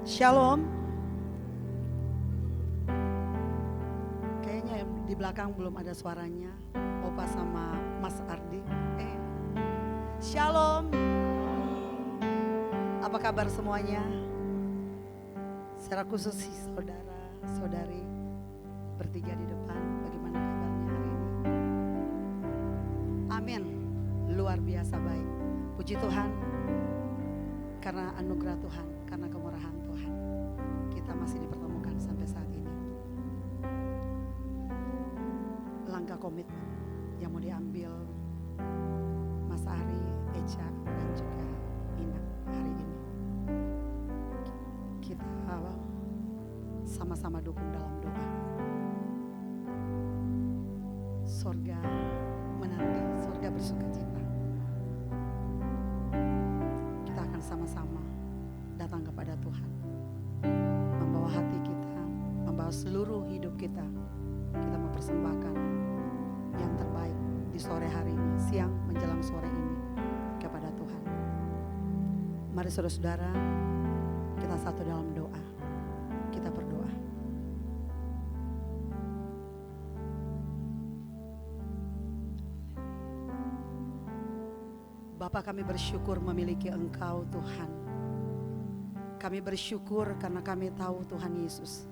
Shalom. Kayaknya di belakang belum ada suaranya. Opa sama Mas Ardi. Shalom. Apa kabar semuanya? Secara khusus saudara, saudari bertiga di depan, bagaimana kabarnya hari ini? Amin. Luar biasa baik. Puji Tuhan. Karena anugerah Tuhan, karena kemurahan Tuhan, kita masih dipertemukan sampai saat ini. Langkah komitmen yang mau diambil Mas Ari, Echa, dan juga Ina hari ini, kita sama-sama dukung dalam doa. Sorga menanti, sorga bersuka cita. Kita akan sama-sama datang kepada Tuhan, membawa hati kita, membawa seluruh hidup kita. Kita mempersembahkan yang terbaik di sore hari ini, siang menjelang sore ini kepada Tuhan. Mari saudara-saudara, kita satu dalam doa. Kita berdoa. Bapa, kami bersyukur memiliki Engkau Tuhan. Kami bersyukur karena kami tahu Tuhan Yesus,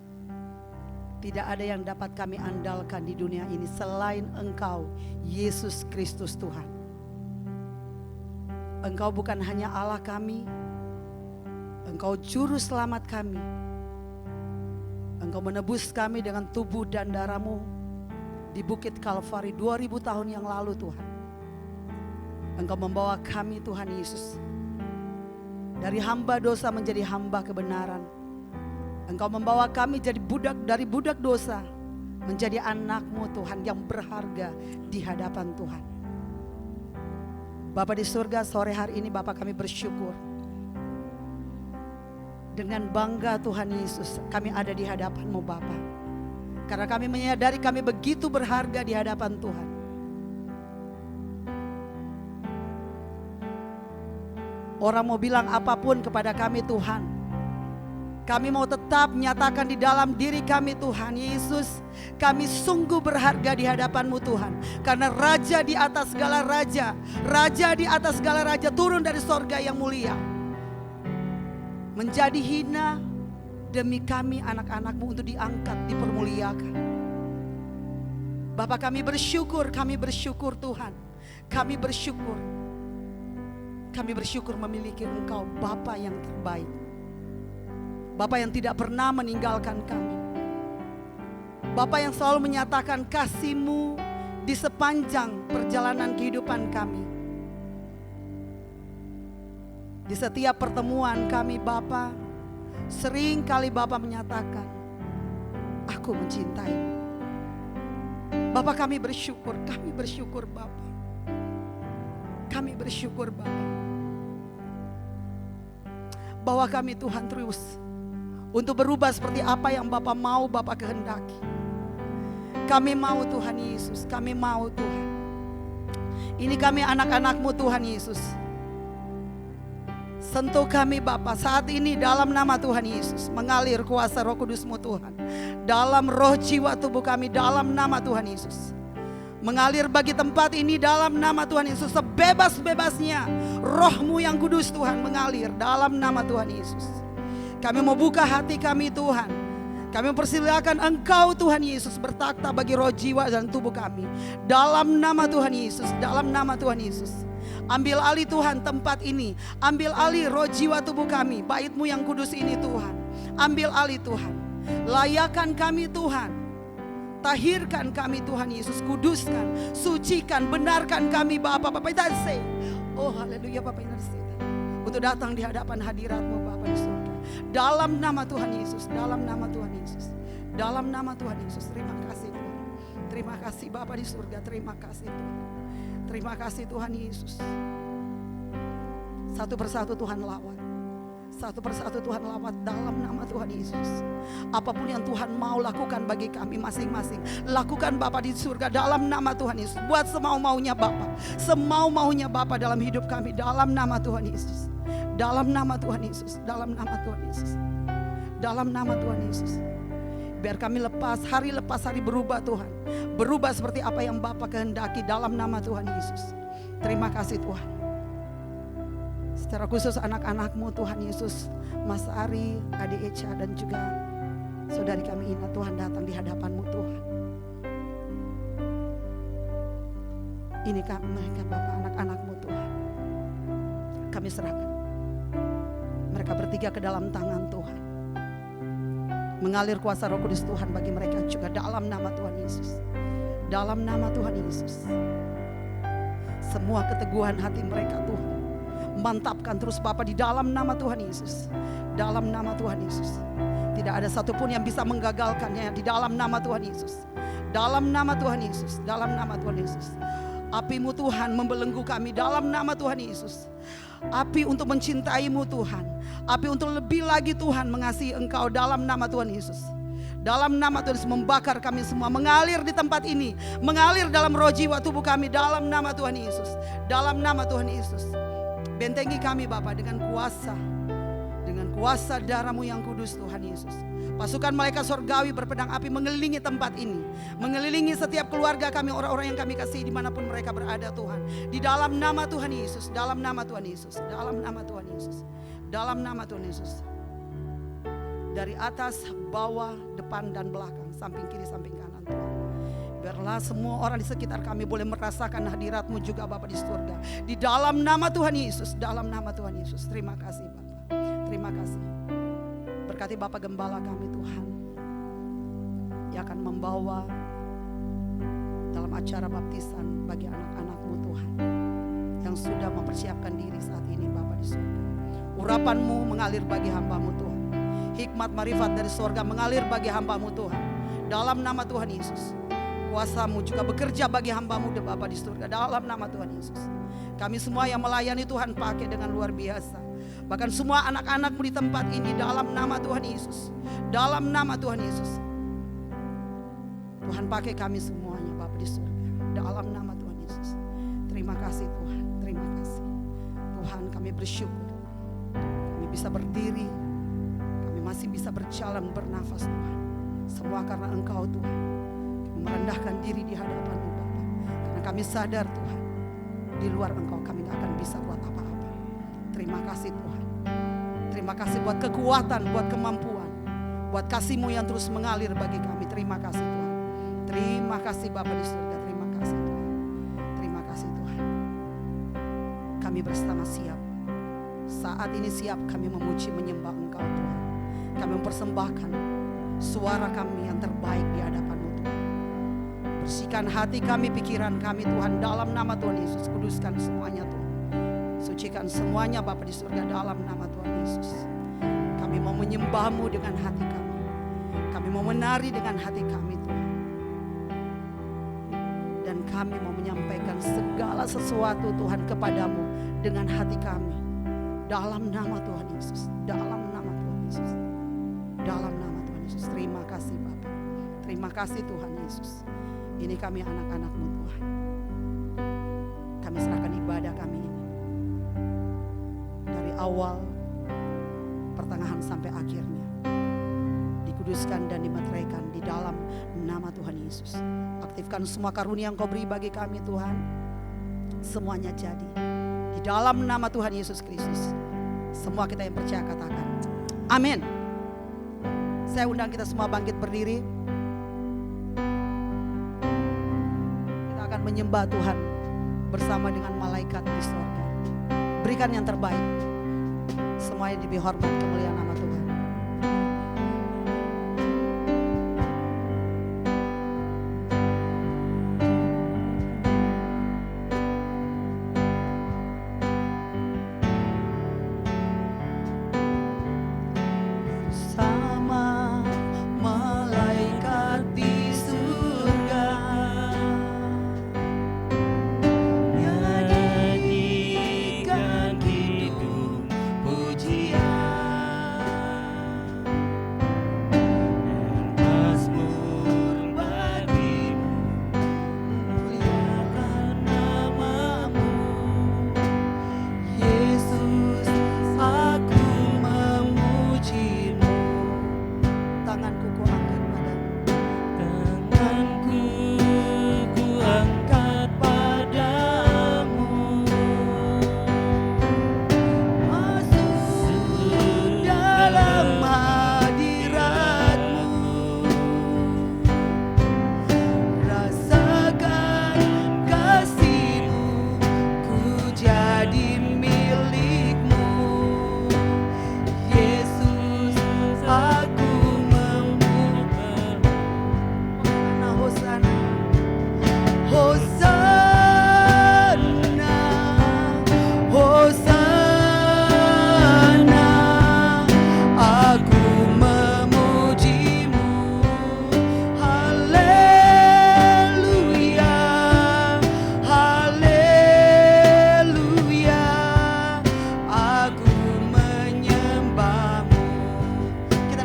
tidak ada yang dapat kami andalkan di dunia ini selain Engkau, Yesus Kristus Tuhan. Engkau bukan hanya Allah kami, Engkau juru selamat kami. Engkau menebus kami dengan tubuh dan darah-Mu di Bukit Kalvari 2000 tahun yang lalu Tuhan. Engkau membawa kami Tuhan Yesus dari hamba dosa menjadi hamba kebenaran. Engkau membawa kami jadi dari budak dosa menjadi anak-Mu Tuhan yang berharga di hadapan Tuhan. Bapa di surga, sore hari ini Bapa kami bersyukur. Dengan bangga Tuhan Yesus kami ada di hadapan-Mu Bapa. Karena kami menyadari kami begitu berharga di hadapan Tuhan. Orang mau bilang apapun kepada kami Tuhan, kami mau tetap menyatakan di dalam diri kami Tuhan Yesus, kami sungguh berharga di hadapan-Mu Tuhan. Karena Raja di atas segala raja, Raja di atas segala raja turun dari sorga yang mulia, menjadi hina demi kami anak-anak-Mu untuk diangkat, dipermuliakan. Bapa kami bersyukur Tuhan, kami bersyukur. Kami bersyukur memiliki Engkau Bapa yang terbaik, Bapa yang tidak pernah meninggalkan kami, Bapa yang selalu menyatakan kasih-Mu di sepanjang perjalanan kehidupan kami. Di setiap pertemuan kami Bapa, sering kali Bapa menyatakan, aku mencintai-Mu. Bapa kami bersyukur Bapa. Kami bersyukur Bapa, bahwa kami Tuhan terus untuk berubah seperti apa yang Bapa mau, Bapa kehendaki. Kami mau Tuhan Yesus, kami mau Tuhan. Ini kami anak-anak-Mu Tuhan Yesus. Sentuh kami Bapa saat ini dalam nama Tuhan Yesus. Mengalir kuasa Roh Kudus-Mu Tuhan dalam roh jiwa tubuh kami dalam nama Tuhan Yesus. Mengalir bagi tempat ini dalam nama Tuhan Yesus. Sebebas-bebasnya Roh-Mu yang kudus Tuhan mengalir dalam nama Tuhan Yesus. Kami mau buka hati kami Tuhan. Kami mempersilakan Engkau Tuhan Yesus bertakhta bagi roh jiwa dan tubuh kami. Dalam nama Tuhan Yesus, dalam nama Tuhan Yesus. Ambil alih Tuhan tempat ini. Ambil alih roh jiwa tubuh kami. Bait-Mu yang kudus ini Tuhan. Ambil alih Tuhan. Layakan kami Tuhan. Tahirkan kami Tuhan Yesus, kuduskan, sucikan, benarkan kami Bapa. Oh haleluya Bapa untuk datang di hadapan hadirat-Mu Bapa di surga. Dalam nama Tuhan Yesus, dalam nama Tuhan Yesus, dalam nama Tuhan Yesus. Terima kasih Tuhan. Terima kasih Bapa di surga, terima kasih Tuhan. Terima kasih Tuhan Yesus. Satu persatu Tuhan lawat. Satu persatu Tuhan lawat dalam nama Tuhan Yesus. Apapun yang Tuhan mau lakukan bagi kami masing-masing, lakukan Bapa di surga dalam nama Tuhan Yesus. Buat semau-maunya Bapa, semau-maunya Bapa dalam hidup kami dalam nama Tuhan Yesus. Dalam nama Tuhan Yesus, dalam nama Tuhan Yesus. dalam nama Tuhan Yesus. Biar kami hari lepas hari berubah Tuhan. Berubah seperti apa yang Bapa kehendaki dalam nama Tuhan Yesus. Terima kasih Tuhan. Secara khusus anak-anak-Mu Tuhan Yesus, Mas Ari, Adik Echa dan juga saudari kami Ina, Tuhan datang di hadapan-Mu Tuhan. Ini kami Bapak, anak-anak-Mu Tuhan. Kami serahkan mereka bertiga ke dalam tangan Tuhan. Mengalir kuasa Roh Kudus Tuhan bagi mereka juga dalam nama Tuhan Yesus. Dalam nama Tuhan Yesus. Semua keteguhan hati mereka Tuhan, mantapkan terus Bapa di dalam nama Tuhan Yesus. Dalam nama Tuhan Yesus. Tidak ada satupun yang bisa menggagalkannya di dalam nama Tuhan Yesus. Dalam nama Tuhan Yesus. Dalam nama Tuhan Yesus. Api-Mu Tuhan membelenggu kami dalam nama Tuhan Yesus. Api untuk mencintai-Mu Tuhan. Api untuk lebih lagi Tuhan mengasihi Engkau dalam nama Tuhan Yesus. Dalam nama Tuhan Yesus membakar kami semua, mengalir di tempat ini, mengalir dalam roh jiwa tubuh kami dalam nama Tuhan Yesus. Dalam nama Tuhan Yesus. Bentengi kami Bapa dengan kuasa darah-Mu yang kudus Tuhan Yesus. Pasukan malaikat sorgawi berpedang api mengelilingi tempat ini, mengelilingi setiap keluarga kami, orang-orang yang kami kasih dimanapun mereka berada Tuhan. Di dalam nama Tuhan Yesus, dalam nama Tuhan Yesus, dalam nama Tuhan Yesus, dalam nama Tuhan Yesus. Dari atas, bawah, depan dan belakang, samping kiri, samping kanan Tuhan. Biarlah semua orang di sekitar kami boleh merasakan hadirat-Mu juga Bapa di surga. Di dalam nama Tuhan Yesus, dalam nama Tuhan Yesus. Terima kasih Bapa, terima kasih. Berkati Bapak Gembala kami Tuhan, yang akan membawa dalam acara baptisan bagi anak-anak-Mu Tuhan, yang sudah mempersiapkan diri saat ini Bapak di surga. Urapan-Mu mengalir bagi hamba-Mu Tuhan. Hikmat marifat dari surga mengalir bagi hamba-Mu Tuhan. Dalam nama Tuhan Yesus. Kuasa-Mu juga bekerja bagi hamba-Mu Bapa di surga. Dalam nama Tuhan Yesus. Kami semua yang melayani Tuhan pakai dengan luar biasa. Bahkan semua anak-anak-Mu di tempat ini dalam nama Tuhan Yesus. Dalam nama Tuhan Yesus. Tuhan pakai kami semuanya Bapa di surga. Dalam nama Tuhan Yesus. Terima kasih Tuhan. Terima kasih. Tuhan kami bersyukur. Kami bisa berdiri. Kami masih bisa berjalan bernafas Tuhan. Semua karena Engkau Tuhan. Kami merendahkan diri di hadapan-Mu Bapa. Karena kami sadar Tuhan. Di luar Engkau kami gak akan bisa buat apa-apa. Terima kasih Tuhan. Terima kasih buat kekuatan, buat kemampuan, buat kasih-Mu yang terus mengalir bagi kami. Terima kasih Tuhan. Terima kasih Bapa di surga. Terima kasih Tuhan. Terima kasih Tuhan. Kami bersama siap. Saat ini siap kami memuji menyembah Engkau Tuhan. Kami mempersembahkan suara kami yang terbaik di hadapan-Mu Tuhan. Bersihkan hati kami, pikiran kami Tuhan dalam nama Tuhan Yesus. Kuduskan semuanya Tuhan. Sucikan semuanya Bapa di surga dalam nama Tuhan Yesus. Kami mau menyembah-Mu dengan hati kami. Kami mau menari dengan hati kami Tuhan. Dan kami mau menyampaikan segala sesuatu Tuhan kepadamu dengan hati kami. Dalam nama Tuhan Yesus. Dalam nama Tuhan Yesus. Dalam nama Tuhan Yesus. Terima kasih Bapa. Terima kasih Tuhan Yesus. Ini kami anak-anak-Mu Tuhan. Kami serahkan ibadah kami ini. Dari awal, pertengahan sampai akhirnya. Dikuduskan dan dimeteraikan di dalam nama Tuhan Yesus. Aktifkan semua karunia yang Kau beri bagi kami Tuhan. Semuanya jadi. Di dalam nama Tuhan Yesus Kristus. Semua kita yang percaya katakan amin. Saya undang kita semua bangkit berdiri. Kita akan menyembah Tuhan bersama dengan malaikat di surga. Berikan yang terbaik. Semuanya diberi hormat kemuliaan nama Tuhan. Nyanyikan hidup pujian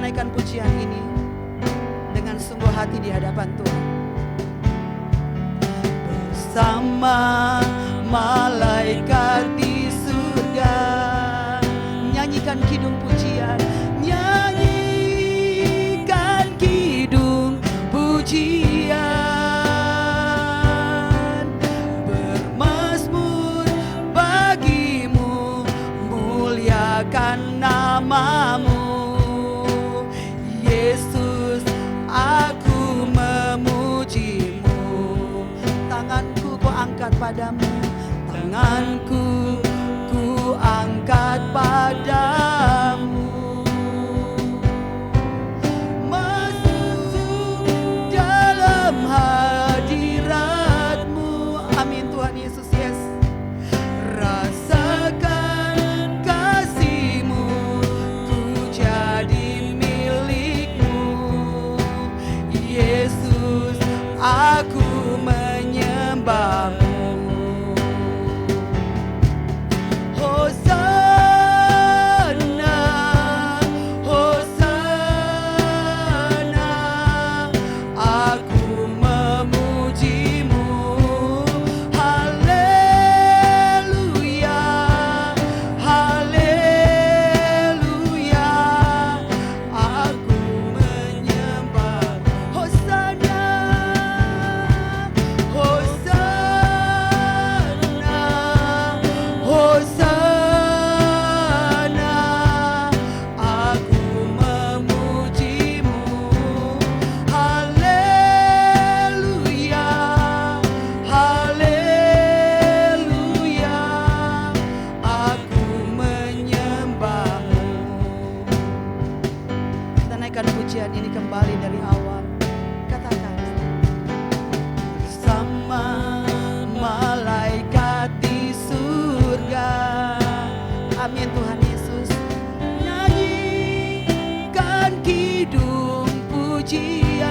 naikkan pujian ini dengan sungguh hati di hadapan Tuhan. Bersama malaikat di surga, nyanyikan kidung pujian, nyanyikan kidung pujian, bermazmur bagimu, muliakan namamu. Yesus, aku memujimu. Tanganku ku angkat padamu, tanganku ku angkat padamu. Masuk dalam hadiratmu. Amin Tuhan Yesus, yes. Rasakan kasih-Mu, ku jadi milik-Mu. Yesus, aku menyembah-Mu. Hosana, Hosana, aku memuji-Mu. Haleluya, haleluya, aku menyembah. Hosana, Hosana, Hosana, aku memuji-Mu. Haleluya, haleluya, aku menyembah-Mu. Kita naikkan pujian ini kembali dari awal. Katakan, bersama malaikat di surga. Amin Tuhan Yesus. Nyanyikan kidung pujian,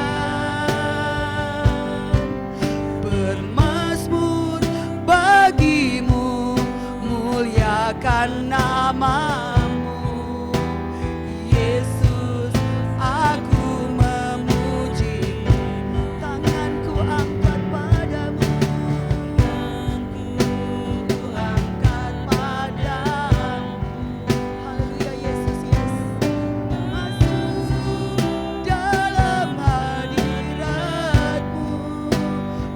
bermazmur bagimu, muliakan namamu. Yesus, aku memuji-Mu. Tanganku angkat padamu, tanganku angkat padamu. Haleluya Yesus, yes. Masuk dalam hadirat-Mu.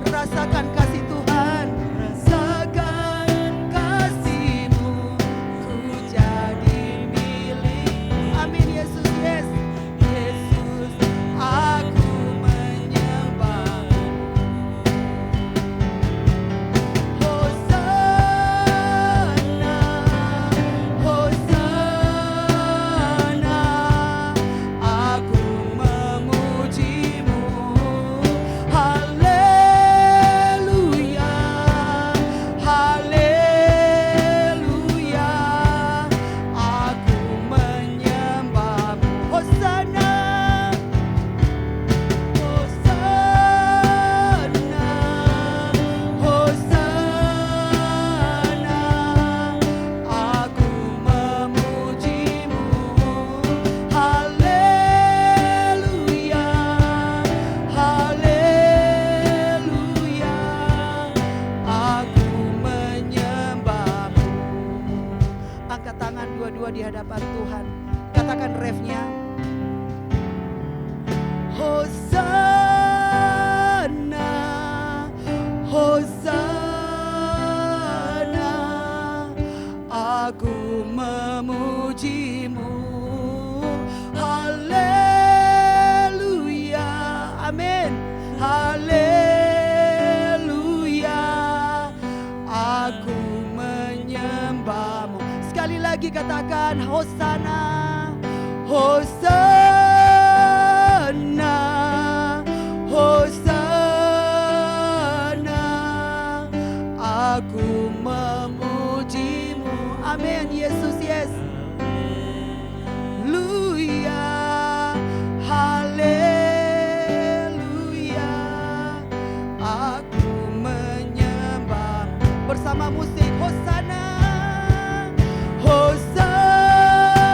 Rasakan kasih Tuhan, rasakan kasih-Mu, ku jadi milik. Amin Yesus, yes. Yesus, aku menyembah-Mu. Hosana, Hosana, aku memuji-Mu. Haleluya, haleluya, aku menyembah-Mu. Hosana, Hosana, Hosana, aku memuji-Mu. Haleluya, haleluya, aku menyembah-Mu. Angkat tangan dua-dua di hadapan Tuhan. Katakan refnya. Hosana, Hosana, aku memuji-Mu. Haleluya, amin. Haleluya, aku menyembah-Mu. Sekali lagi katakan Hosana, Hosana, Hosana, aku memuji-Mu. Amin Yesus, yes. Haleluya, haleluya, aku menyembah. Bersama musik Hosana, Hosana,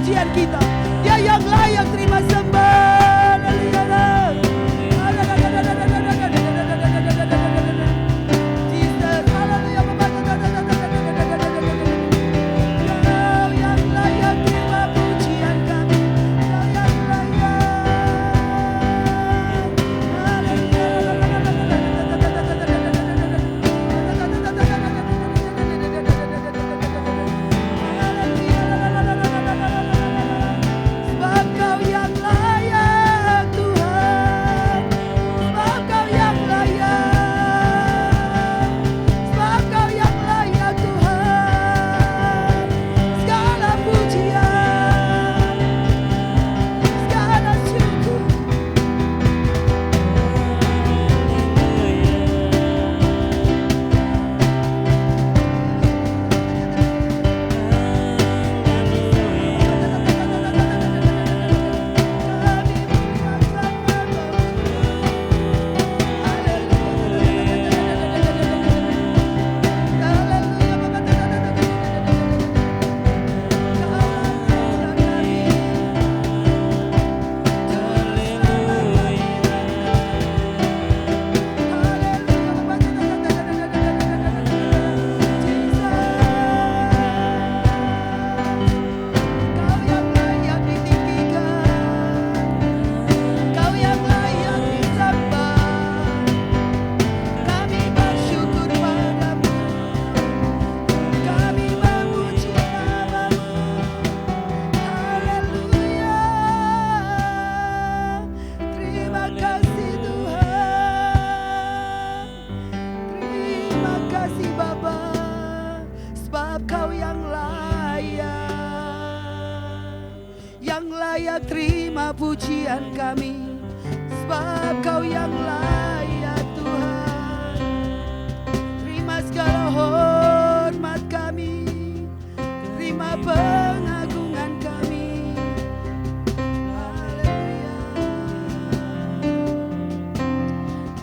pujian kita. Dia yang layak terima sembah. Terima pujian kami, sebab Kau yang layak Tuhan. Terima segala hormat kami, terima pengagungan kami. Haleluya.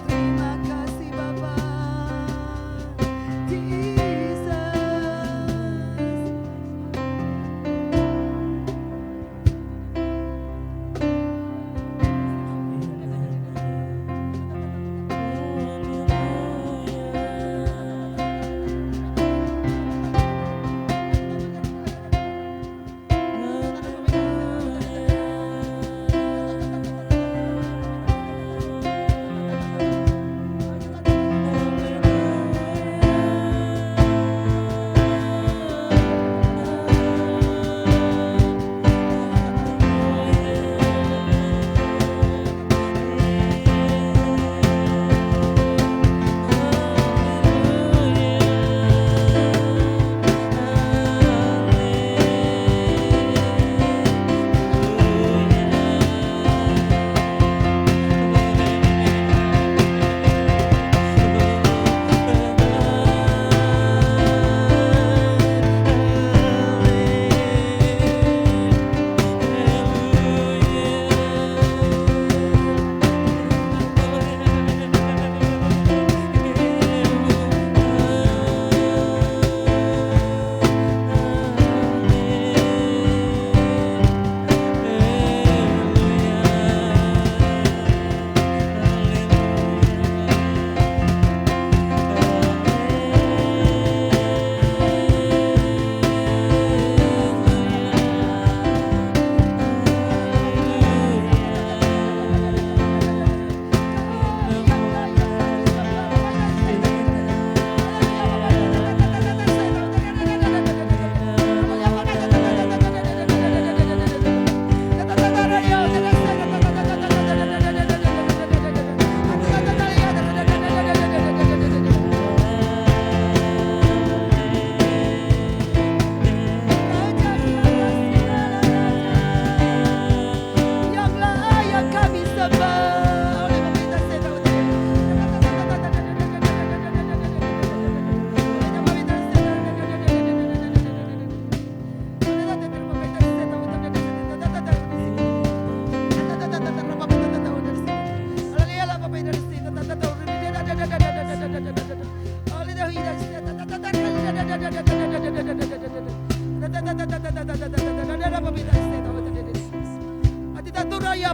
Terima kasih Bapa, Jesus.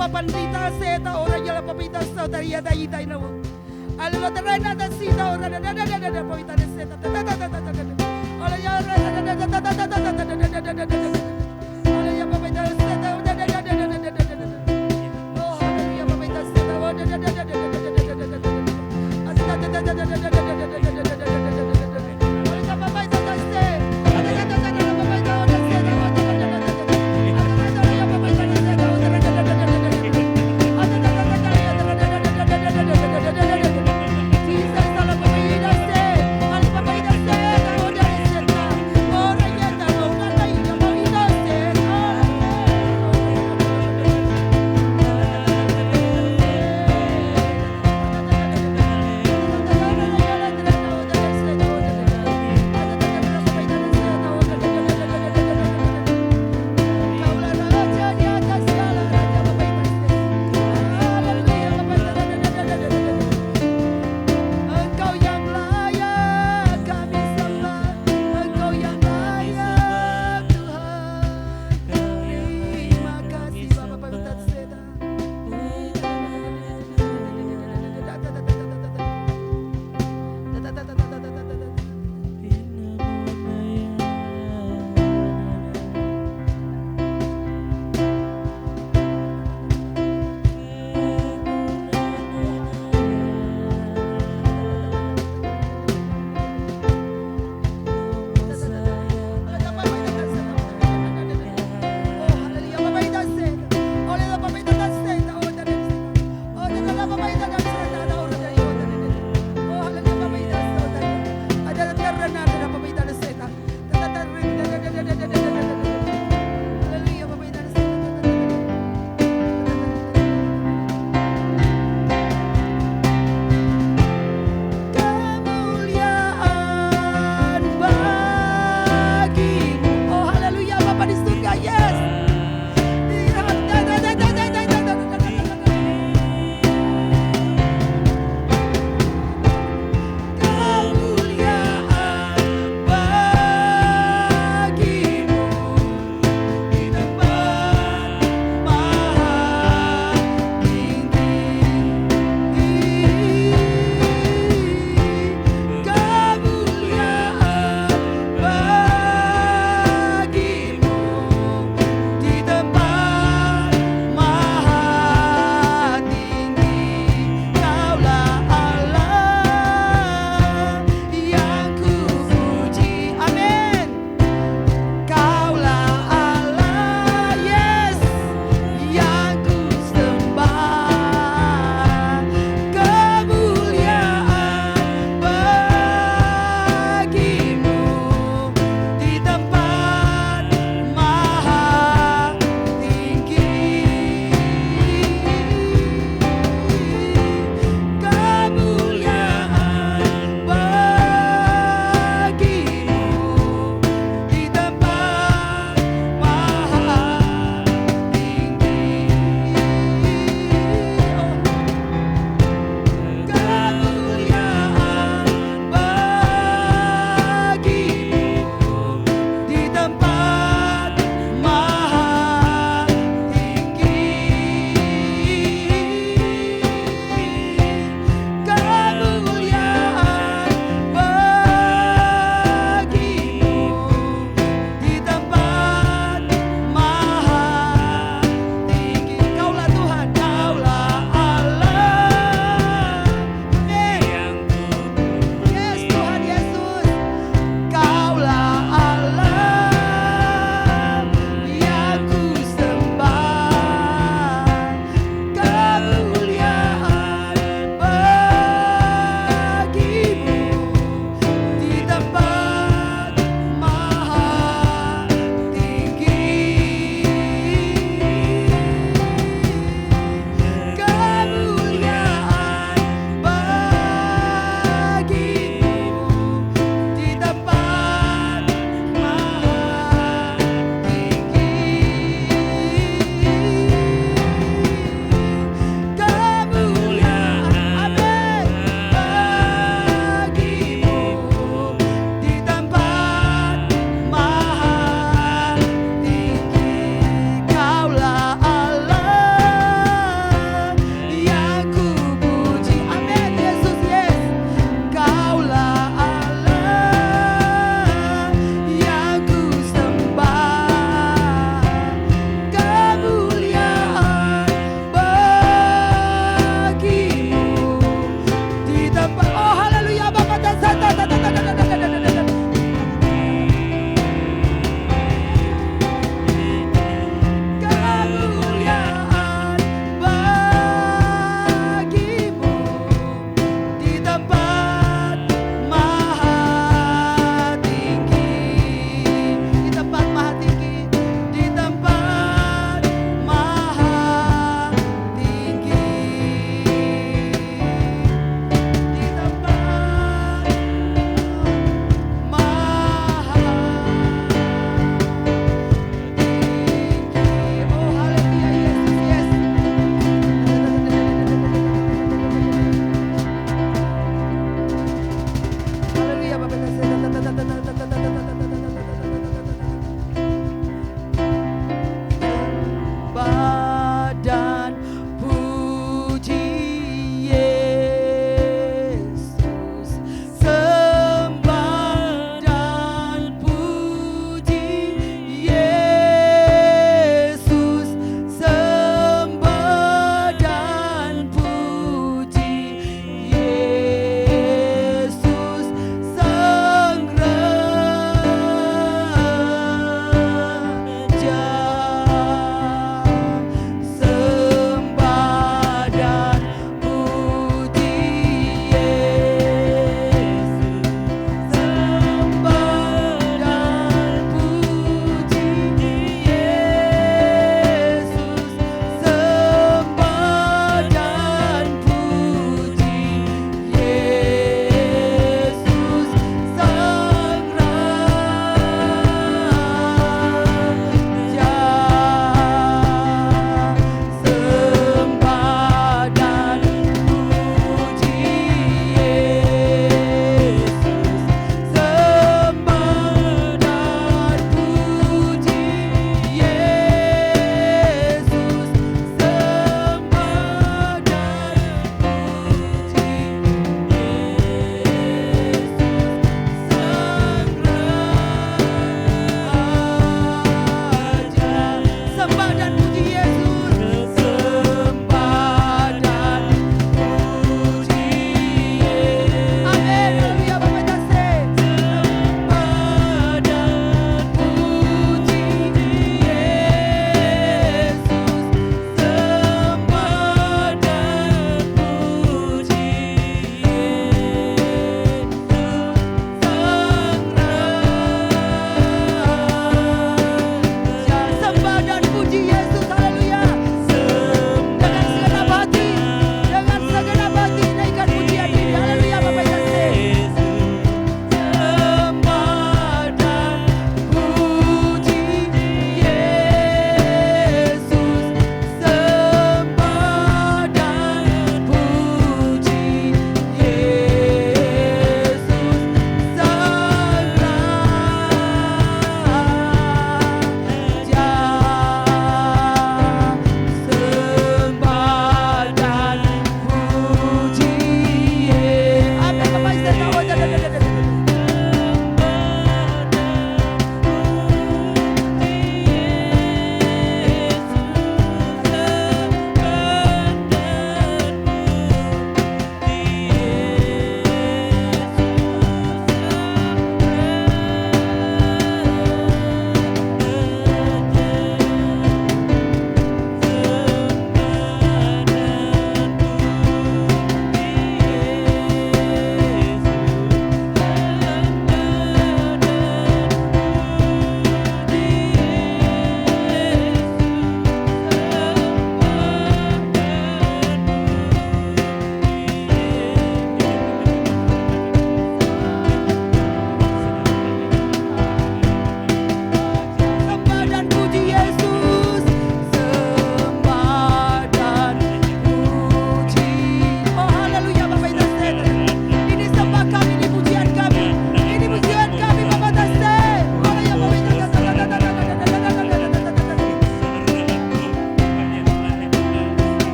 papandita seta ora yala papita sautaria daita ina. Algo terrena da sita ora da poita de seta. Ola ya ora Ola ya papita seta. Oh, ya papita seta. Jesus,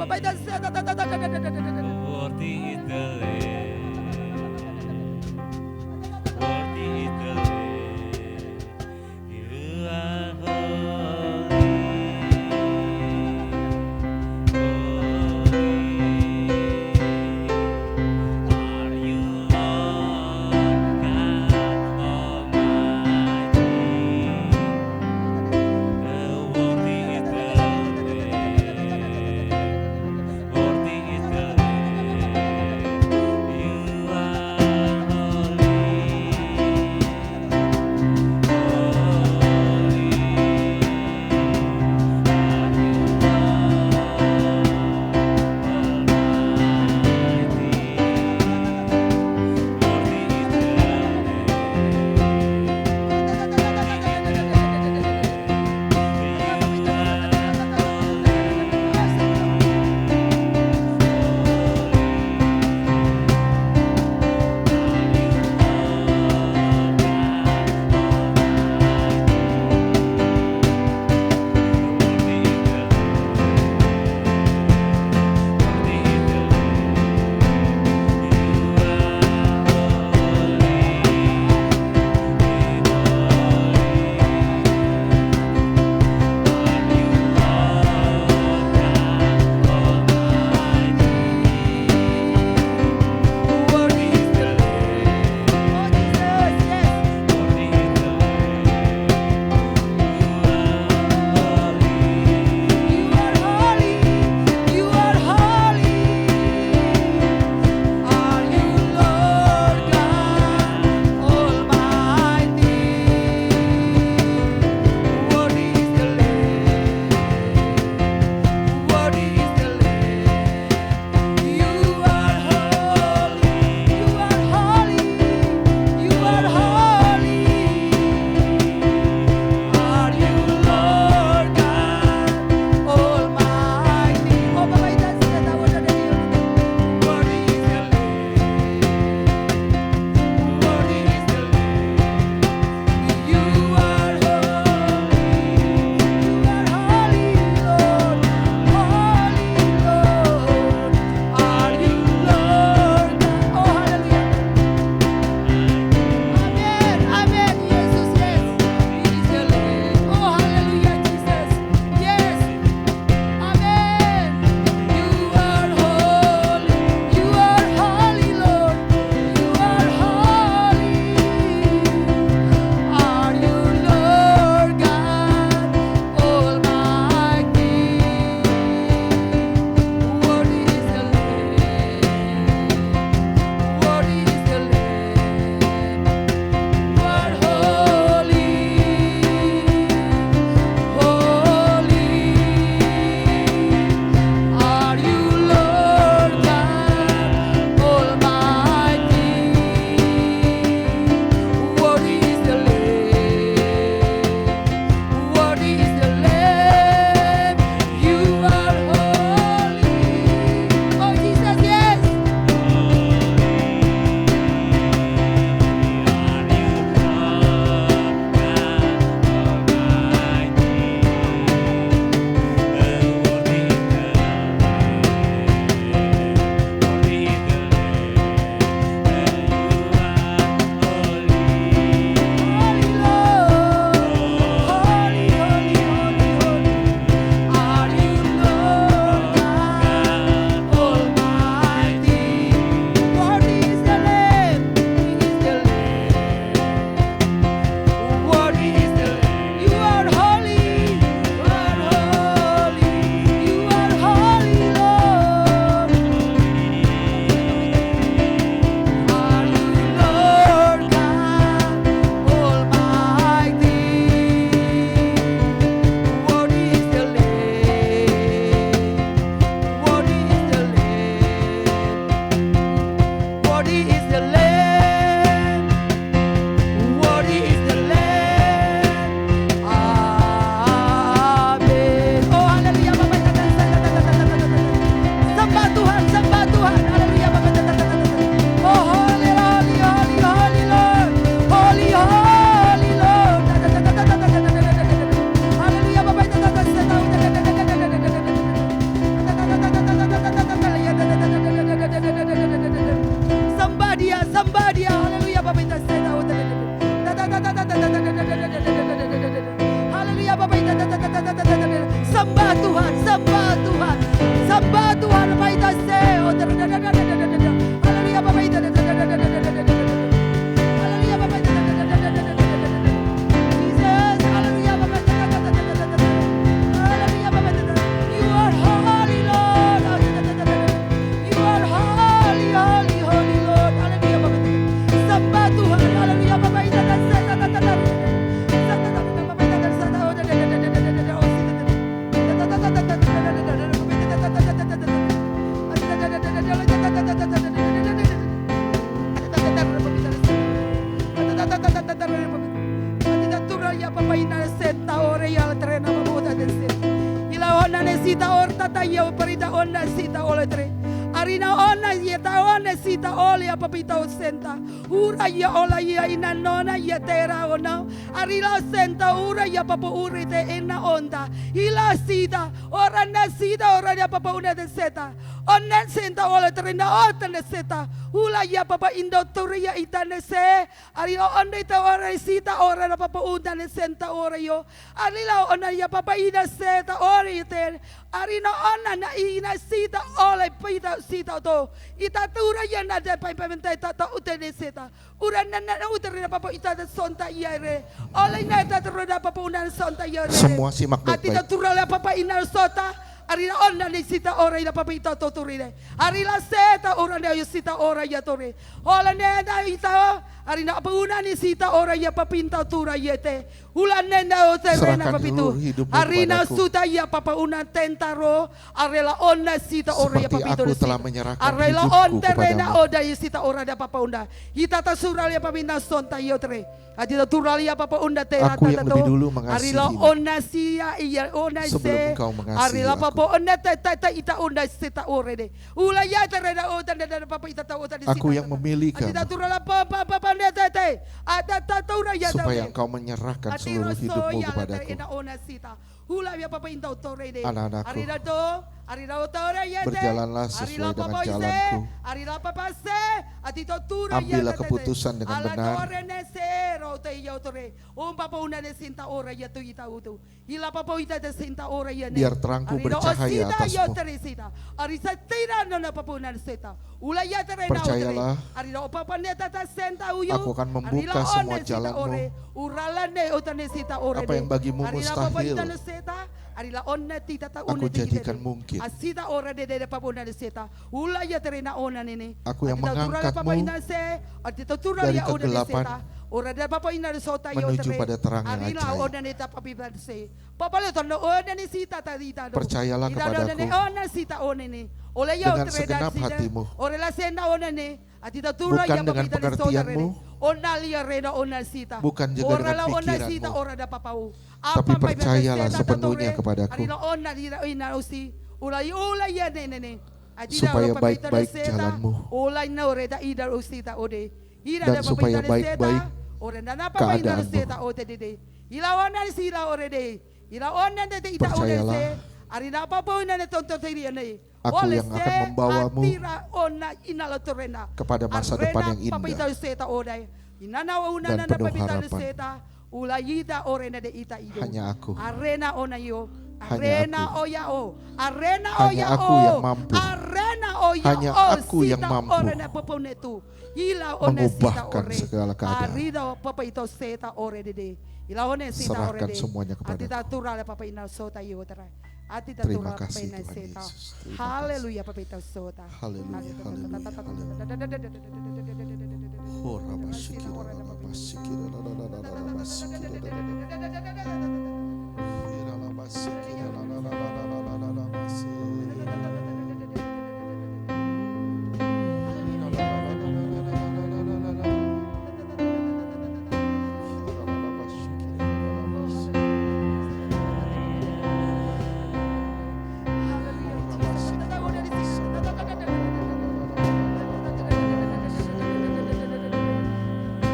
Worthy is the Lamb. Worthy is the Lamb. You are holy. Holy are you, Lord God Almighty. Worthy is the Lamb. Worthy is the Lamb. Tuhan, sembah Tuhan, sembah Tuhan. Apa itu sih? Oh, haleluya, Bapak itu. Haleluya, Bapak itu. Jesus, haleluya, Bapak itu. Haleluya, Bapak itu. You are holy, Lord. You are holy, holy, holy, Lord. Haleluya, Bapak itu. Sembah Tuhan, haleluya, Bapak itu. Arina ona yeta ona sita ole apapita senta ura ya ola ya ina nona ya tera ona arila senta ura ya papa uri te ina onda ila sita ora na sita ora ya papa una de seta ona senta ole terina ota de seta ula ya papa indo turia itane se arila onda ita ora sita ora na papa una de senta ora yo arila ona ya papa ina seta ora ite arina ona na ina sita ole pita sita to ita tura ya na de pai pementa ita ta utene seta ura na na utene papa ita de sonta iare ole na ita terada papa una sonta iare Semua simak atita baik-baik. tura la papa ina sota arina onna ni sita ora ila papa ita to turine arila seta ora na sita ora ya tore ole na ita arina apa una ni sita ora ya papinta tura yete ulan nenda o terena Serahkan papitu seluruh hidupmu arina kepadaku. suta ya papa una tentaro arela onna sita ora ya Seperti papito aku de telah sita. menyerahkan arela hidupku on terena kepadamu. oda ya sita ora da papa unda hita ta sural ya papina sonta yotre adita tural ya papa unda tera Aku yang tata lebih to. dulu arila mengasihimu onna sia iya onna sebelum se engkau mengasihi arila aku. papa onna ta ita unda sita ora de ula ya terena oda da papa ita ta oda de sita Aku yang memilih adita kamu tural papa papa tete ada tatura ya supaya tete. engkau menyerahkan seluruh hidupmu kepadaku. Anak-anakku, berjalanlah sesuai dengan jalanku. Ambillah keputusan dengan benar. Biar terangku bercahaya atasmu. Percayalah, aku akan membuka semua jalanmu. Apa yang bagimu mustahil, aku jadikan mungkin. Aku yang mengangkatmu dari kegelapan menuju pada terang yang ajaib. Percayalah kepadaku dengan segenap hatimu, bukan dengan pengertianmu, bukan juga dengan pikiranmu, tapi percayalah sepenuhnya kepadaku, supaya baik-baik jalanmu, dan supaya baik-baik keadaanmu. Percayalah, aku yang akan membawamu kepada masa depan yang indah dan penuh harapan. Hanya aku, hanya aku yang mampu, hanya aku yang mampu mengubahkan segala keadaan. Serahkan semuanya kepadaku. Terima kasih Tuhan Yesus. Terima kasih. Haleluya, Papa ita sota. Haleluya, haleluya, haleluya. Oh, rabashiki, rabashiki, rabashiki,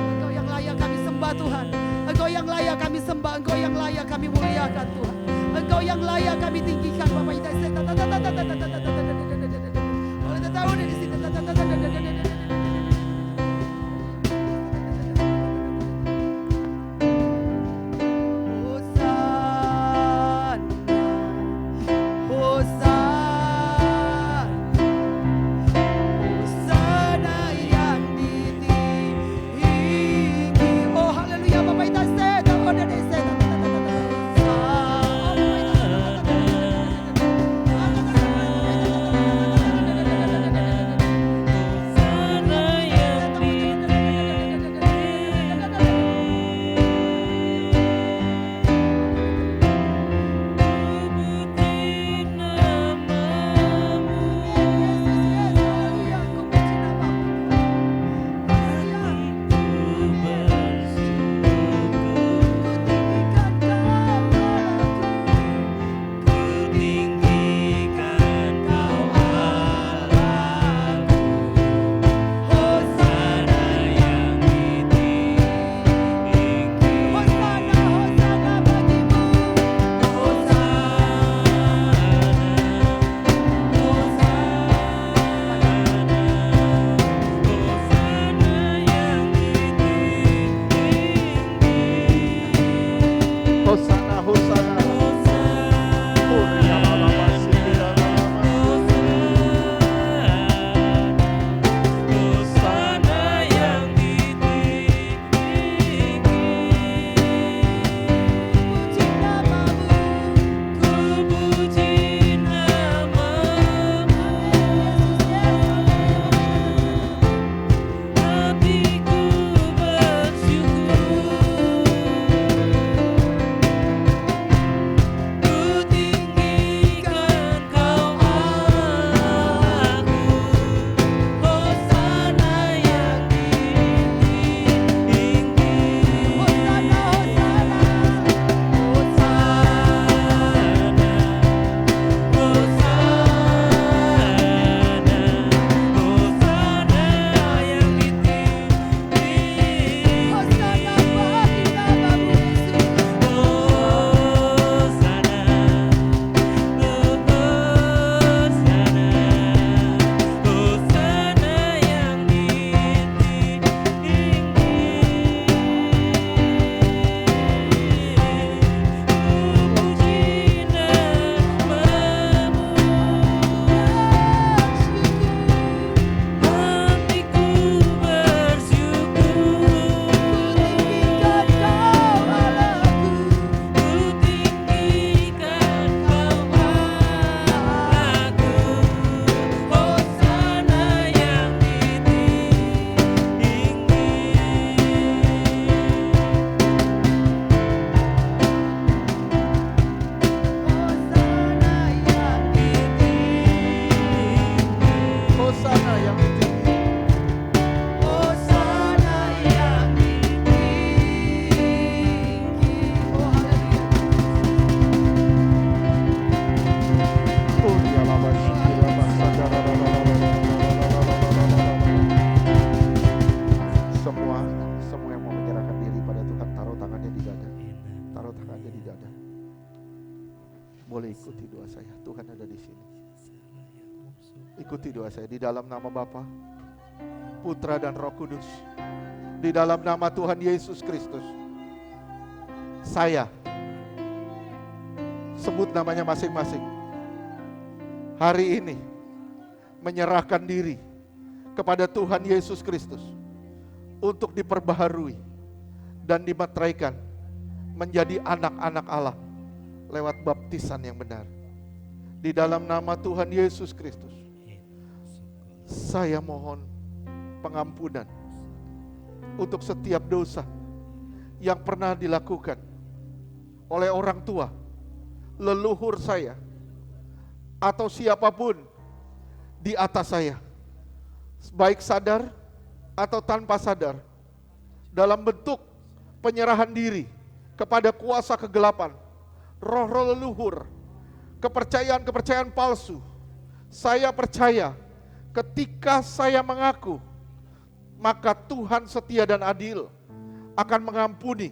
Engkau yang layak kami sembah Tuhan. Engkau yang layak kami sembah. Engkau yang layak kami muliakan Tuhan. Engkau yang layak kami tinggikan Bapak kita. Oleh tahu dari sini. Hosana, Ikuti doa saya di dalam nama Bapa, Putra dan Roh Kudus. Di dalam nama Tuhan Yesus Kristus. Saya sebut namanya masing-masing. Hari ini menyerahkan diri kepada Tuhan Yesus Kristus untuk diperbaharui dan dimeteraikan menjadi anak-anak Allah lewat baptisan yang benar. Di dalam nama Tuhan Yesus Kristus, saya mohon pengampunan untuk setiap dosa yang pernah dilakukan oleh orang tua, leluhur saya, atau siapapun di atas saya, baik sadar atau tanpa sadar, dalam bentuk penyerahan diri kepada kuasa kegelapan, roh-roh leluhur, kepercayaan-kepercayaan palsu. Saya percaya ketika saya mengaku, maka Tuhan setia dan adil akan mengampuni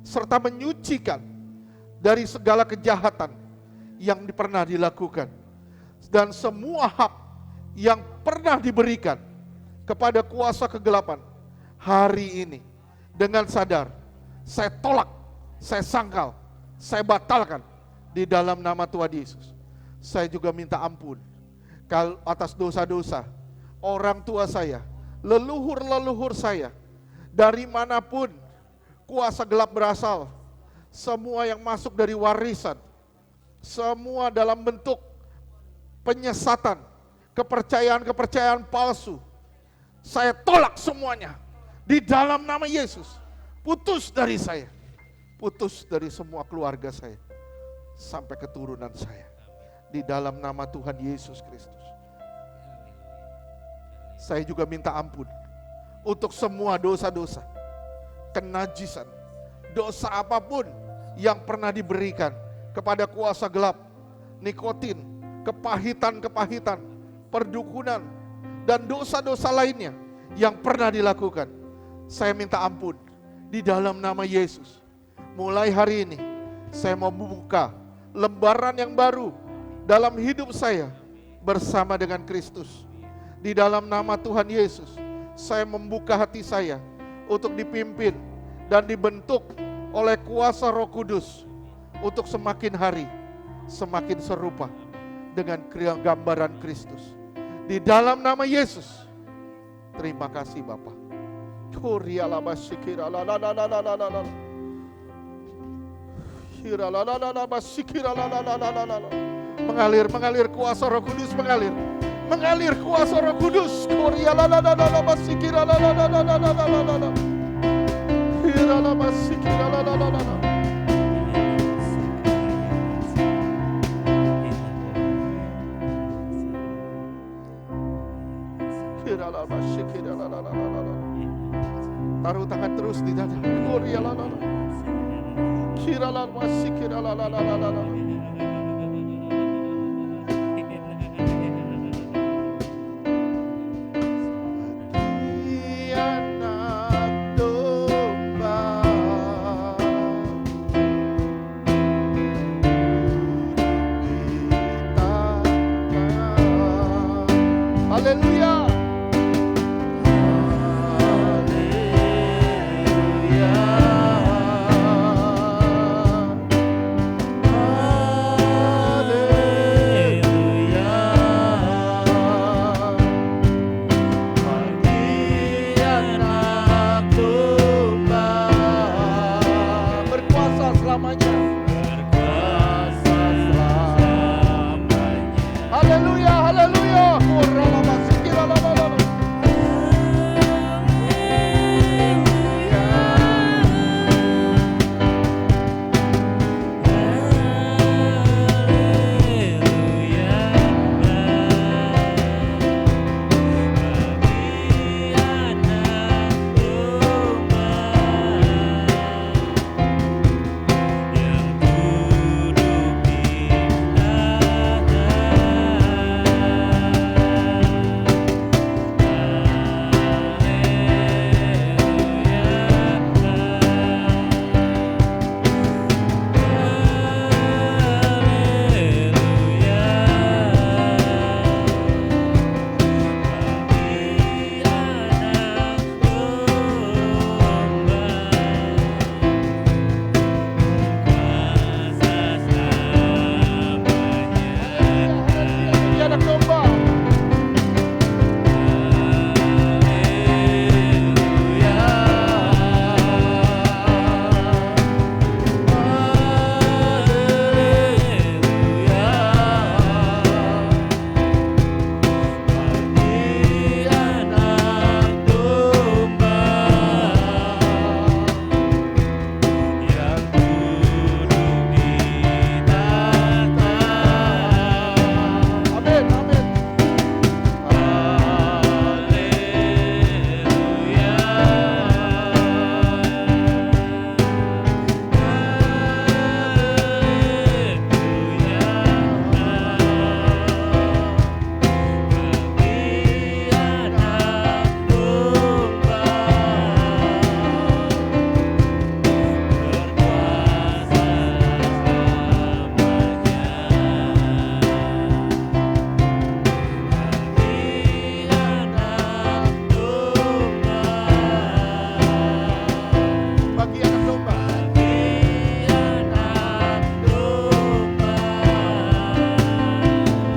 serta menyucikan dari segala kejahatan yang pernah dilakukan. Dan semua hak yang pernah diberikan kepada kuasa kegelapan, hari ini dengan sadar saya tolak, saya sangkal, saya batalkan di dalam nama Tuhan Yesus. Saya juga minta ampun atas dosa-dosa orang tua saya, leluhur-leluhur saya, dari manapun kuasa gelap berasal, semua yang masuk dari warisan, semua dalam bentuk penyesatan, kepercayaan-kepercayaan palsu, saya tolak semuanya di dalam nama Yesus. Putus dari saya, putus dari semua keluarga saya, sampai keturunan saya, di dalam nama Tuhan Yesus Kristus. Saya juga minta ampun untuk semua dosa-dosa, kenajisan, dosa apapun yang pernah diberikan kepada kuasa gelap, nikotin, kepahitan-kepahitan, perdukunan, dan dosa-dosa lainnya yang pernah dilakukan. Saya minta ampun di dalam nama Yesus. Mulai hari ini saya mau membuka lembaran yang baru dalam hidup saya bersama dengan Kristus. Di dalam nama Tuhan Yesus, saya membuka hati saya untuk dipimpin dan dibentuk oleh kuasa Roh Kudus untuk semakin hari semakin serupa dengan gambaran Kristus. Di dalam nama Yesus, terima kasih Bapa. Mengalir kuasa Roh Kudus, mengalir kuasa Roh Kudus. Taruh tangan terus di dada. Haleluya. Haleluya, haleluya.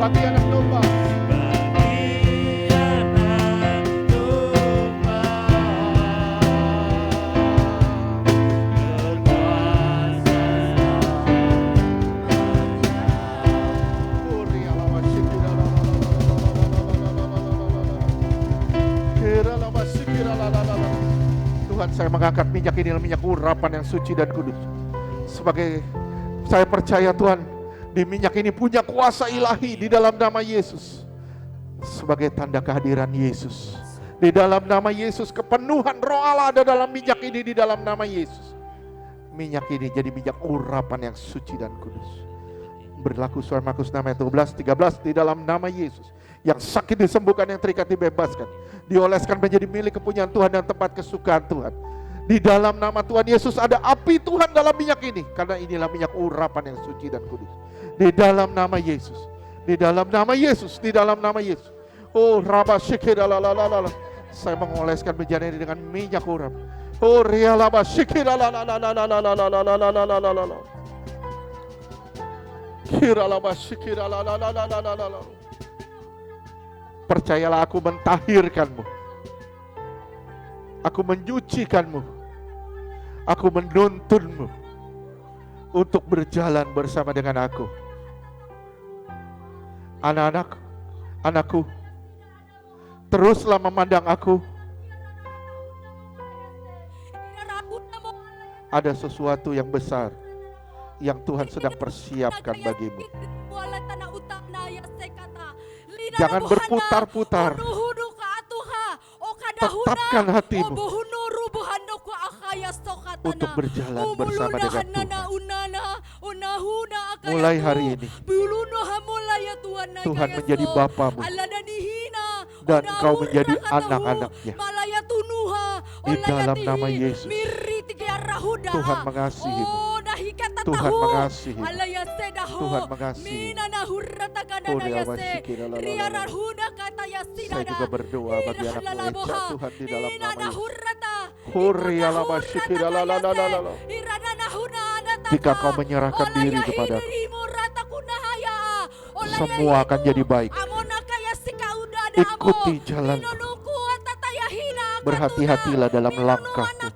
bagi anak domba. bagi anak domba berkuasa Tuhan, saya mengangkat minyak ini adalah minyak urapan yang suci dan kudus. Sebagai saya percaya Tuhan, di minyak ini punya kuasa ilahi di dalam nama Yesus. Sebagai tanda kehadiran Yesus. Di dalam nama Yesus, kepenuhan roh Allah ada dalam minyak ini di dalam nama Yesus. Minyak ini jadi minyak urapan yang suci dan kudus. Berlaku surah Markus 6 ayat 12, 13 di dalam nama Yesus. Yang sakit disembuhkan, yang terikat dibebaskan. Dioleskan menjadi milik kepunyaan Tuhan dan tempat kesukaan Tuhan. Di dalam nama Tuhan Yesus ada api Tuhan dalam minyak ini. Karena inilah minyak urapan yang suci dan kudus. Di dalam nama Yesus. Di dalam nama Yesus. Di dalam nama Yesus. Oh Rabba Shikiralalala. Saya mengoleskan bejana ini dengan minyak urap. Oh Rialaba Shikiralalala. Kiralaba Shikiralalala. Percayalah, aku mentahirkanmu. Aku menyucikanmu. Aku menuntunmu untuk berjalan bersama dengan aku. Anak-anak, anakku, teruslah memandang aku. Ada sesuatu yang besar yang Tuhan sedang persiapkan bagimu. Jangan berputar-putar. Tetapkan hatimu untuk berjalan bersama dengan Tuhan. Mulai hari ini, Tuhan menjadi Bapamu dan kau menjadi anak-anaknya. Di dalam nama Yesus, Tuhan mengasihimu. Tuhan mengasihi. Tuhan mengasihi. Saya juga berdoa bagi anakmu Eca, Tuhan, di dalam nama Yesus. Jika kau menyerahkan diri kepadaku, semua akan jadi baik. Ikuti jalanku. Berhati-hatilah dalam langkahku.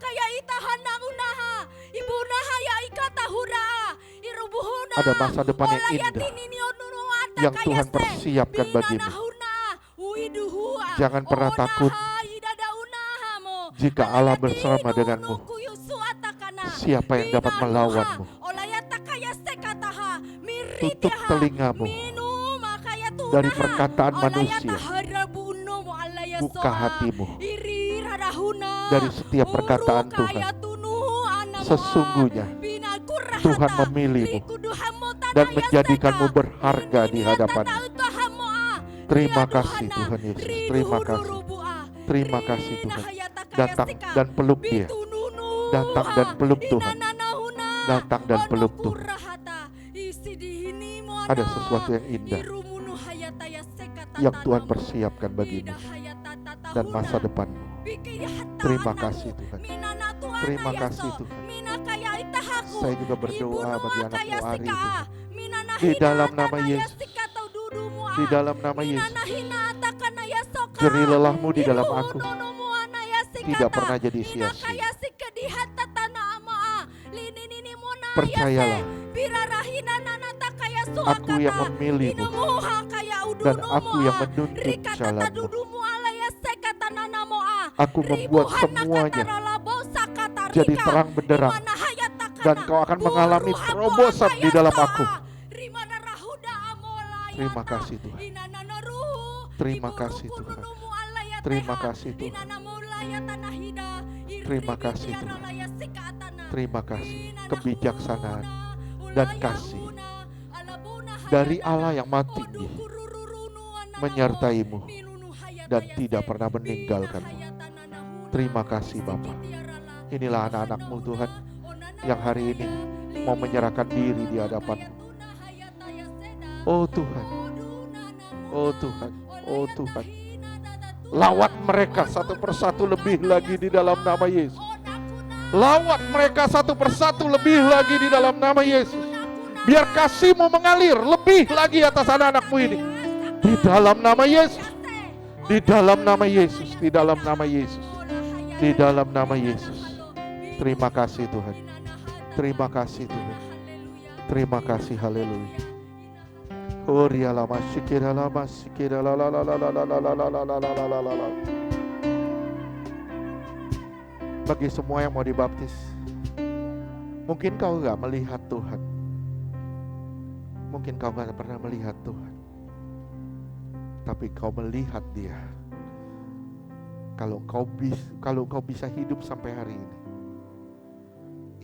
Ada masa depan yang indah yang Tuhan persiapkan bagimu. Jangan pernah takut. Jika Allah bersama denganmu, siapa yang dapat melawanmu? Tutup telingamu dari perkataan manusia. Buka hatimu dari setiap perkataan Tuhan. Sesungguhnya Tuhan memilihmu dan menjadikanmu berharga di hadapan-Nya. Terima kasih Tuhan Yesus. Terima kasih. Terima kasih Tuhan. Datang dan peluk Dia. Datang dan peluk Tuhan. Datang dan peluk Tuhan. Ada sesuatu yang indah yang Tuhan persiapkan bagimu dan masa depanmu. Terima kasih Tuhan. Terima kasih Tuhan. Saya juga berdoa bagi anakmu Ari Tuhan. Di dalam nama Yesus. Di dalam nama Yesus. Jerih lelahmu di dalam aku tidak pernah jadi sia-sia. Percayalah, aku yang memilihmu dan aku yang menuntut jalanmu. Aku membuat semuanya jadi terang benderang dan kau akan mengalami terobosan di dalam aku. Terima kasih Tuhan. Terima kasih Tuhan. Terima kasih Tuhan. Terima kasih Tuhan. Terima kasih kebijaksanaan dan kasih dari Allah yang maha tinggi menyertaimu dan tidak pernah meninggalkanmu. Terima kasih Bapa. Inilah anak-anakmu Tuhan yang hari ini mau menyerahkan diri di hadapan-Mu. Oh Tuhan, oh Tuhan, oh Tuhan. Lawat mereka satu persatu lebih lagi di dalam nama Yesus. Lawat mereka satu persatu lebih lagi di dalam nama Yesus. Biar kasih-Mu mengalir lebih lagi atas anak-anakmu ini. Di dalam nama Yesus. Di dalam nama Yesus. Di dalam nama Yesus. Di dalam nama Yesus. Terima kasih Tuhan. Terima kasih Tuhan. Terima kasih, haleluya. Bagi semua yang mau dibaptis, mungkin kau gak melihat Tuhan. Mungkin kau gak pernah melihat Tuhan, tapi kau melihat Dia. Kalau kau bisa hidup sampai hari ini,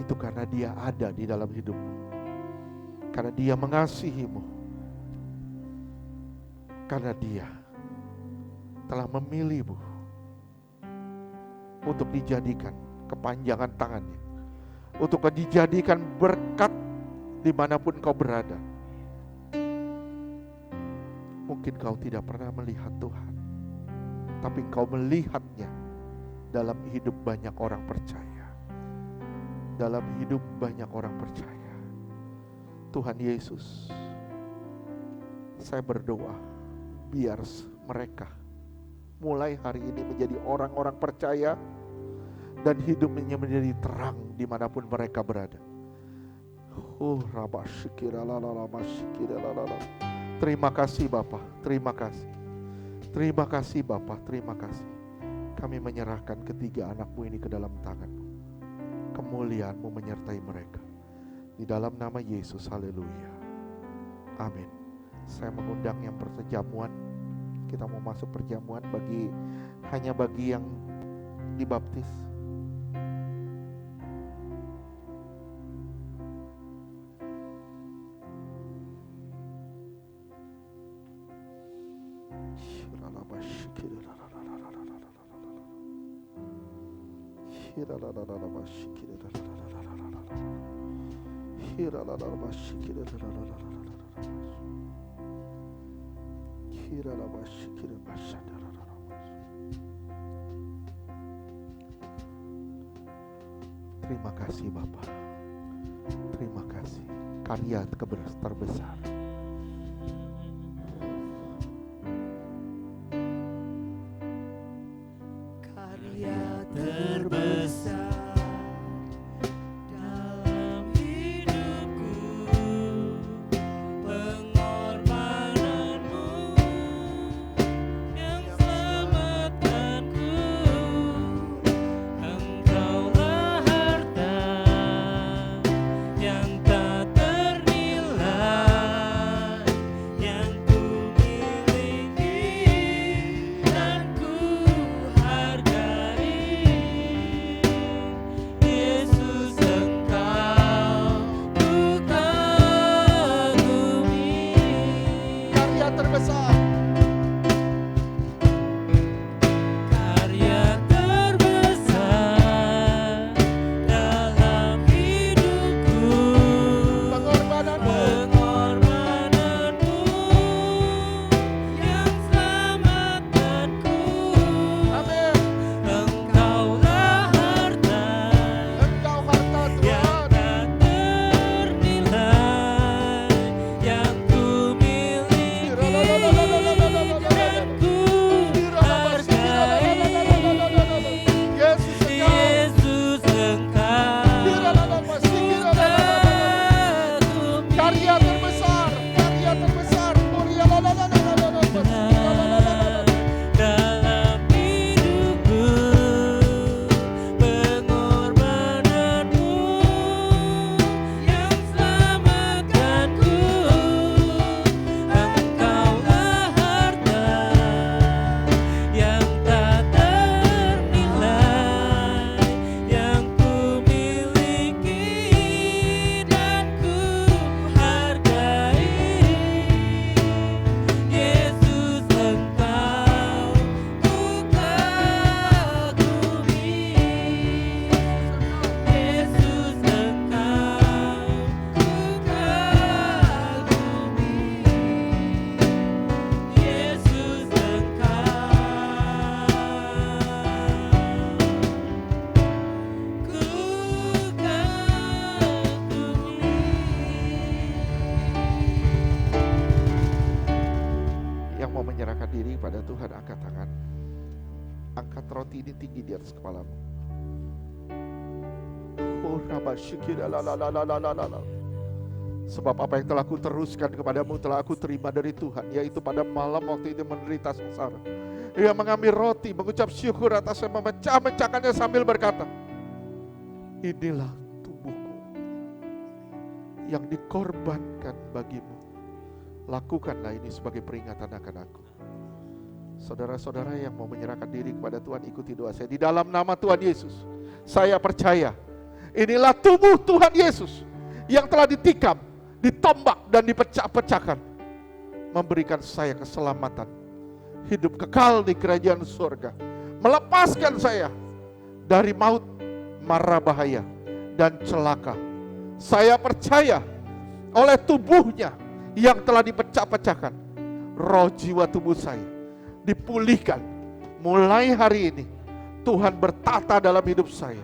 itu karena Dia ada di dalam hidupmu. Karena Dia mengasihimu. Karena Dia telah memilihmu untuk dijadikan kepanjangan tangannya, untuk dijadikan berkat dimanapun kau berada. Mungkin kau tidak pernah melihat Tuhan, tapi kau melihatnya dalam hidup banyak orang percaya. Dalam hidup banyak orang percaya. Tuhan Yesus, saya berdoa biar mereka mulai hari ini menjadi orang-orang percaya dan hidupnya menjadi terang dimanapun mereka berada. Terima kasih Bapa, terima kasih. Terima kasih Bapa, terima kasih. Kami menyerahkan ketiga anak-Mu ini ke dalam tangan-Mu. Kemuliaan-Mu menyertai mereka. Di dalam nama Yesus, haleluya. Amin. Saya mengundang yang perjamuan. Kita mau masuk perjamuan hanya bagi yang dibaptis. Terima kasih Bapa. Terima kasih. Karya terbesar. Karya terbesar dalam hidupku, pengorbananmu yang selamatkanku. Engkaulah harta yang tak ternilai. mau menyerahkan diri pada Tuhan, angkat tangan. Angkat roti ini tinggi di atas kepalamu. Oh, sebab apa yang telah aku teruskan kepadamu telah aku terima dari Tuhan, yaitu pada malam waktu itu menderita sengsara, ia mengambil roti, mengucap syukur atasnya, memecah-mecahkannya sambil berkata, inilah tubuhku yang dikorbankan bagimu. Lakukanlah ini sebagai peringatan akan aku. Saudara-saudara yang mau menyerahkan diri kepada Tuhan, ikuti doa saya. Di dalam nama Tuhan Yesus, saya percaya inilah tubuh Tuhan Yesus yang telah ditikam, ditombak dan dipecah-pecahkan, memberikan saya keselamatan, hidup kekal di kerajaan surga, melepaskan saya dari maut, mara bahaya, dan celaka. Saya percaya oleh tubuhnya yang telah dipecah-pecahkan, roh jiwa tubuh saya dipulihkan. Mulai hari ini Tuhan bertata dalam hidup saya,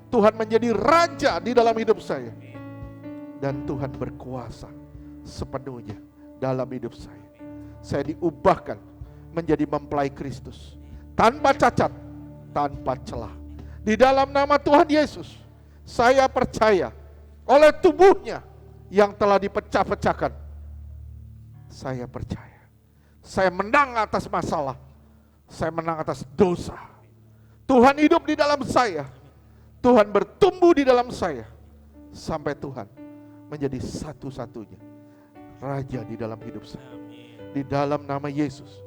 Tuhan menjadi raja di dalam hidup saya, dan Tuhan berkuasa sepenuhnya dalam hidup saya. Saya diubahkan menjadi mempelai Kristus, tanpa cacat, tanpa celah. Di dalam nama Tuhan Yesus, saya percaya oleh tubuhnya yang telah dipecah-pecahkan, saya percaya saya menang atas masalah, saya menang atas dosa. Tuhan hidup di dalam saya, Tuhan bertumbuh di dalam saya, sampai Tuhan menjadi satu-satunya raja di dalam hidup saya. Di dalam nama Yesus,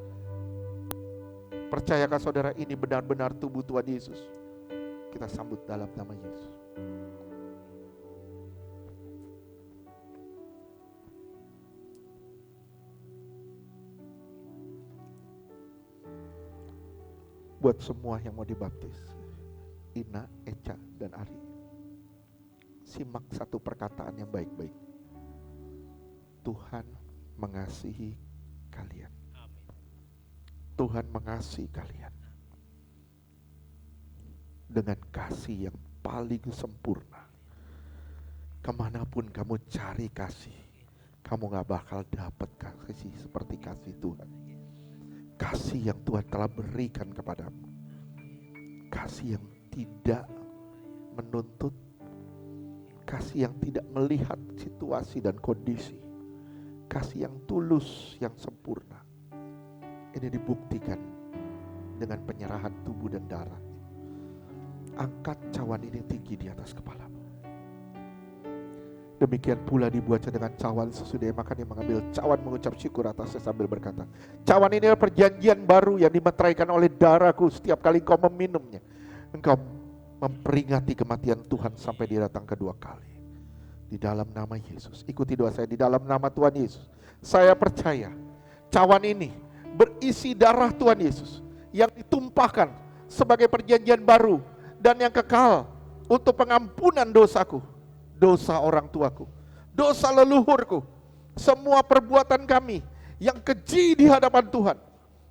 percayakah saudara ini benar-benar tubuh Tuhan Yesus? Kita sambut dalam nama Yesus. Buat semua yang mau dibaptis, Ina, Eca, dan Ari, simak satu perkataan yang baik-baik. Tuhan mengasihi kalian. Tuhan mengasihi kalian dengan kasih yang paling sempurna. Kemanapun kamu cari kasih, kamu gak bakal dapat kasih seperti kasih Tuhan. Kasih yang Tuhan telah berikan kepadamu, kasih yang tidak menuntut, kasih yang tidak melihat situasi dan kondisi, kasih yang tulus, yang sempurna. Ini dibuktikan dengan penyerahan tubuh dan darah. Angkat cawan ini tinggi di atas kepalamu. Demikian pula dibuatnya dengan cawan sesudah makan, yang mengambil cawan mengucap syukur atasnya sambil berkata, cawan ini adalah perjanjian baru yang dimeteraikan oleh darahku. Setiap kali engkau meminumnya, engkau memperingati kematian Tuhan sampai dia datang kedua kali. Di dalam nama Yesus, ikuti doa saya. Di dalam nama Tuhan Yesus, saya percaya cawan ini berisi darah Tuhan Yesus yang ditumpahkan sebagai perjanjian baru dan yang kekal untuk pengampunan dosaku, dosa orang tuaku, dosa leluhurku, semua perbuatan kami yang keji di hadapan Tuhan.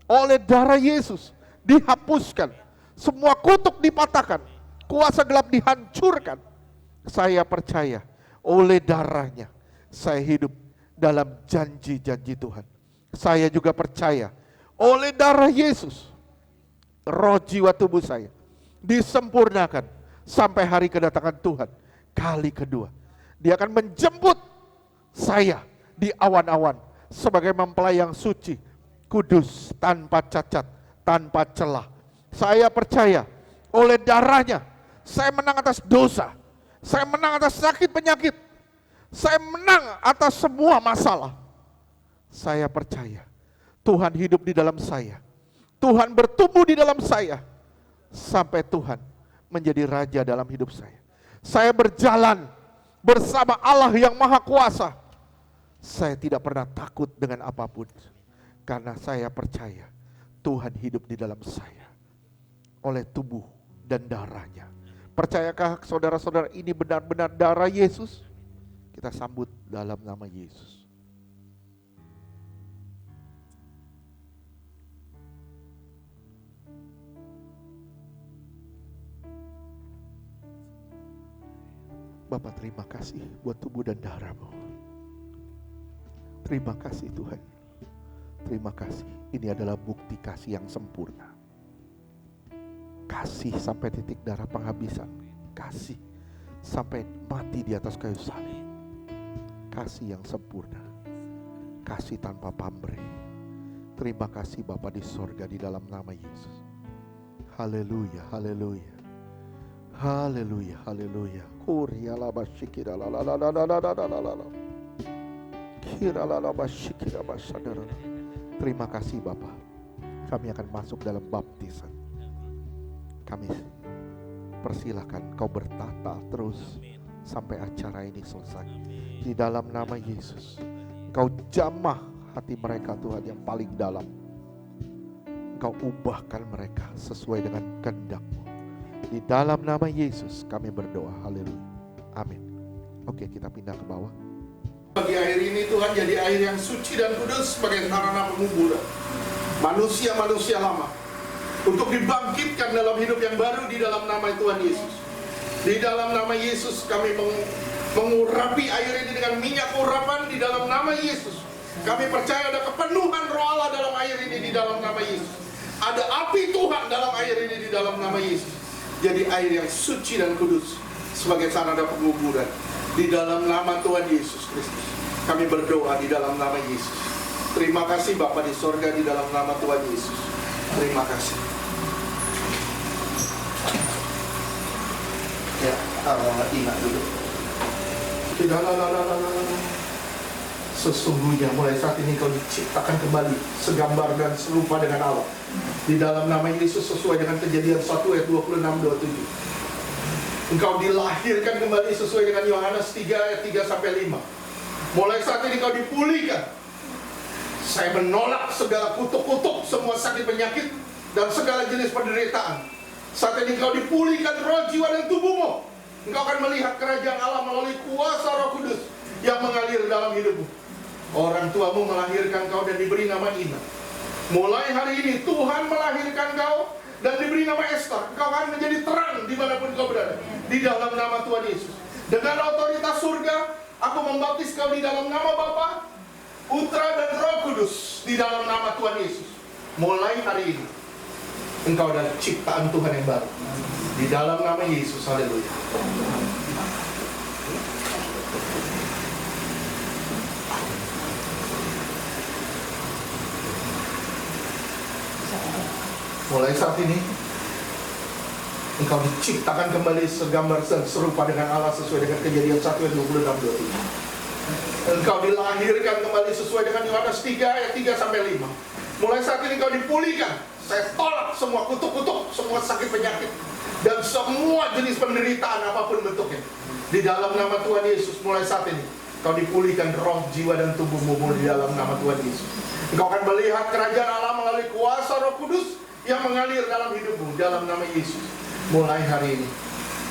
Oleh darah Yesus dihapuskan, semua kutuk dipatahkan, kuasa gelap dihancurkan. Saya percaya oleh darahnya saya hidup dalam janji-janji Tuhan. Saya juga percaya oleh darah Yesus roh jiwa tubuh saya disempurnakan sampai hari kedatangan Tuhan kali kedua. Dia akan menjemput saya di awan-awan sebagai mempelai yang suci, kudus, tanpa cacat, tanpa celah. Saya percaya oleh darahnya saya menang atas dosa, saya menang atas sakit penyakit, saya menang atas semua masalah. Saya percaya Tuhan hidup di dalam saya, Tuhan bertumbuh di dalam saya, sampai Tuhan menjadi raja dalam hidup saya. Saya berjalan bersama Allah yang Maha Kuasa. Saya tidak pernah takut dengan apapun, karena saya percaya Tuhan hidup di dalam saya oleh tubuh dan darahnya. Percayakah saudara-saudara ini benar-benar darah Yesus? Kita sambut dalam nama Yesus. Bapak, terima kasih buat tubuh dan darah-Mu. Terima kasih Tuhan. Terima kasih. Ini adalah bukti kasih yang sempurna. Kasih sampai titik darah penghabisan. Kasih sampai mati di atas kayu salib. Kasih yang sempurna. Kasih tanpa pamrih. Terima kasih Bapa di sorga di dalam nama Yesus. Haleluya, haleluya. Haleluya, haleluya. Terima kasih Bapa. Kami akan masuk dalam baptisan. Kami persilahkan Kau bertata terus sampai acara ini selesai. Di dalam nama Yesus, Kau jamah hati mereka Tuhan yang paling dalam. Engkau ubahkan mereka sesuai dengan kehendak-Mu. Di dalam nama Yesus kami berdoa. Haleluya. Amin. Oke, kita pindah ke bawah. Bagi air ini Tuhan jadi air yang suci dan kudus sebagai sarana penguburan manusia-manusia lama, untuk dibangkitkan dalam hidup yang baru di dalam nama Tuhan Yesus. Di dalam nama Yesus kami mengurapi air ini dengan minyak urapan di dalam nama Yesus. Kami percaya ada kepenuhan Roh Allah dalam air ini di dalam nama Yesus. Ada api Tuhan dalam air ini di dalam nama Yesus. Jadi air yang suci dan kudus sebagai sarana penguburan di dalam nama Tuhan Yesus Kristus. Kami berdoa di dalam nama Yesus. Terima kasih Bapa di sorga di dalam nama Tuhan Yesus. Terima kasih. Ya, ingat dulu. Sesungguhnya mulai saat ini Kau diciptakan kembali segambar dan serupa dengan Allah. Di dalam nama Yesus sesuai dengan Kejadian 1 ayat 26-27. Engkau dilahirkan kembali sesuai dengan Yohanes 3 ayat 3-5. Mulai saat ini Kau dipulihkan. Saya menolak segala kutuk-kutuk, semua sakit penyakit dan segala jenis penderitaan. Saat ini Kau dipulihkan roh, jiwa dan tubuhmu. Engkau akan melihat kerajaan Allah melalui kuasa Roh Kudus yang mengalir dalam hidupmu. Orang tuamu melahirkan kau dan diberi nama Ina. Mulai hari ini Tuhan melahirkan kau dan diberi nama Esther. Kau akan menjadi terang dimanapun kau berada. Di dalam nama Tuhan Yesus. Dengan otoritas surga, aku membaptis kau di dalam nama Bapa, Putra dan Roh Kudus. Di dalam nama Tuhan Yesus. Mulai hari ini engkau adalah ciptaan Tuhan yang baru. Di dalam nama Yesus. Haleluya. Mulai saat ini engkau diciptakan kembali segambar dan serupa dengan Allah sesuai dengan Kejadian 1 ayat 26-27. Engkau dilahirkan kembali sesuai dengan Yohanes 3 ayat 3-5. Mulai saat ini engkau dipulihkan. Saya tolak semua kutuk-kutuk, semua sakit penyakit dan semua jenis penderitaan apapun bentuknya. Di dalam nama Tuhan Yesus, mulai saat ini kau dipulihkan roh, jiwa dan tubuhmu di dalam nama Tuhan Yesus. Engkau akan melihat kerajaan Allah melalui kuasa Roh Kudus yang mengalir dalam hidupmu dalam nama Yesus. Mulai hari ini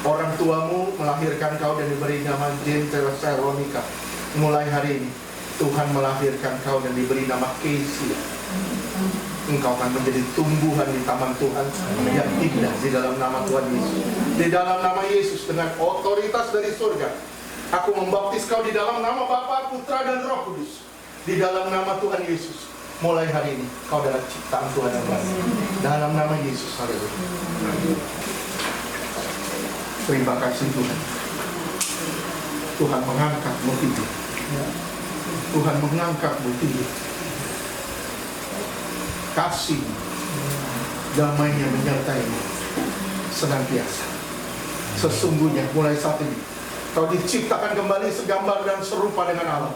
orang tuamu melahirkan kau dan diberi nama Jane Veronica. Mulai hari ini Tuhan melahirkan kau dan diberi nama Casey. Engkau akan menjadi tumbuhan di taman Tuhan yang indah di dalam nama Tuhan Yesus. Di dalam nama Yesus dengan otoritas dari surga, aku membaptis kau di dalam nama Bapa, Putra dan Roh Kudus. Di dalam nama Tuhan Yesus. Mulai hari ini kau adalah ciptaan Tuhan yang baru. Dalam nama Yesus. Haleluya. Terima kasih Tuhan. Tuhan mengangkatmu tinggi. Tuhan mengangkatmu tinggi. Kasih damainya menyertaimu senantiasa. Sesungguhnya mulai saat ini kau diciptakan kembali segambar dan serupa dengan Allah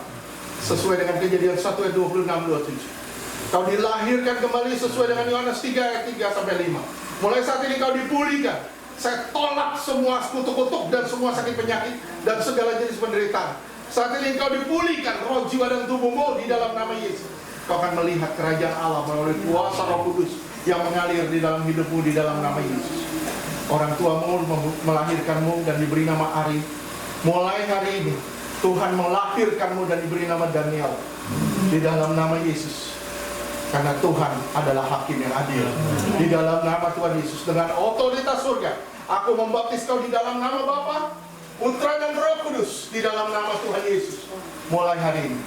sesuai dengan Kejadian 1 ayat 26-27. Kau dilahirkan kembali sesuai dengan Yohanes 3 ayat 3-5. Mulai saat ini kau dipulihkan. Saya tolak semua kutuk-kutuk dan semua sakit penyakit dan segala jenis penderitaan. Saat ini kau dipulihkan roh, jiwa dan tubuhmu di dalam nama Yesus. Kau akan melihat kerajaan Allah melalui kuasa Roh Kudus yang mengalir di dalam hidupmu di dalam nama Yesus. Orang tuamu melahirkanmu dan diberi nama Ari. Mulai hari ini Tuhan melahirkanmu dan diberi nama Daniel di dalam nama Yesus. Karena Tuhan adalah hakim yang adil. Di dalam nama Tuhan Yesus, dengan otoritas surga, aku membaptis kau di dalam nama Bapa, Putra dan Roh Kudus. Di dalam nama Tuhan Yesus. Mulai hari ini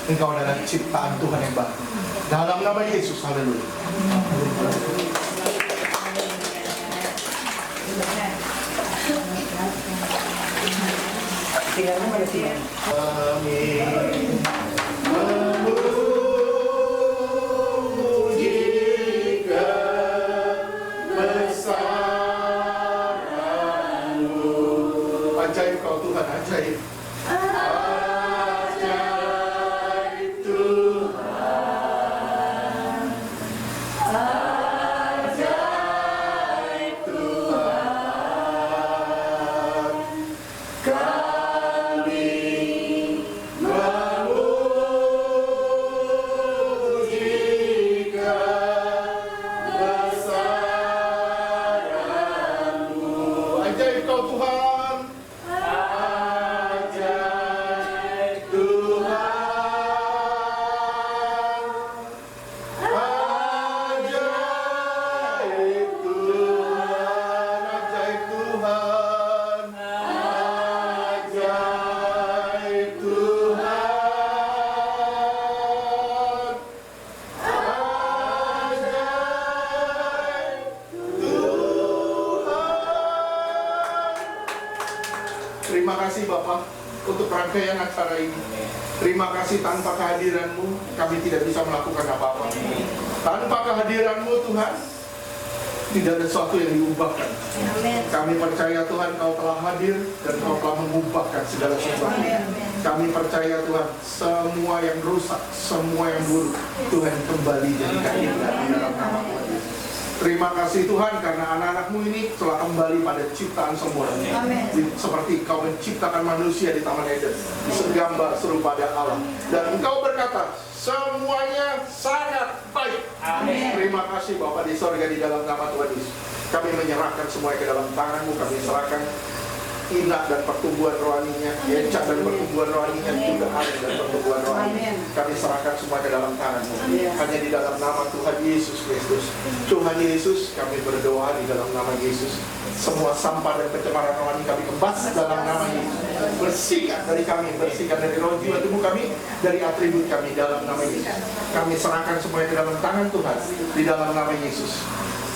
engkau adalah ciptaan Tuhan yang baru. Dalam nama Yesus, haleluya. Amin. Memuji kebesaran-Mu. Ajaib kau Tuhan, ajaib. Ajaib Tuhan. Ajaib Tuhan. Kami memuji kebesaran-Mu. Ajaib kau Tuhan. Ajaib Tuhan. Ajaib Tuhan. Ajaib Tuhan. Ajaib Tuhan. Ajaib Tuhan. Terima kasih Bapak untuk rangkaian acara ini. Terima kasih, tanpa kehadiran-Mu kami tidak bisa melakukan apa-apa. Tanpa kehadiran-Mu Tuhan, tidak ada sesuatu yang diubahkan. Kami percaya Tuhan Kau telah hadir dan Kau telah mengubahkan segala sesuatu. Kami percaya Tuhan, semua yang rusak, semua yang buruk, Tuhan kembali jadikan indah di dalam nama Tuhan Yesus. Terima kasih Tuhan karena anak-anak-Mu ini telah kembali pada ciptaan sempurna. Seperti Kau menciptakan manusia di Taman Eden, segambar serupa pada Allah. Dan Engkau berkata, semuanya sangat baik. Terima kasih Bapa di sorga di dalam nama Tuhan Yesus. Kami menyerahkan semuanya ke dalam tangan-Mu. Kami serahkan Ina dan pertumbuhan rohaninya, Yeca dan pertumbuhan rohaninya, juga Ani dan pertumbuhan rohaninya. Kami serahkan semua ke dalam tangan-Mu. Hanya di dalam nama Tuhan Yesus Kristus. Tuhan Yesus, kami berdoa di dalam nama Yesus. Semua sampah dan pencemaran rohani kami kebas dalam nama Yesus. Bersihkan dari kami, bersihkan dari roh jiwa tubuh kami, dari atribut kami dalam nama Yesus. Kami serahkan semuanya ke dalam tangan Tuhan di dalam nama Yesus.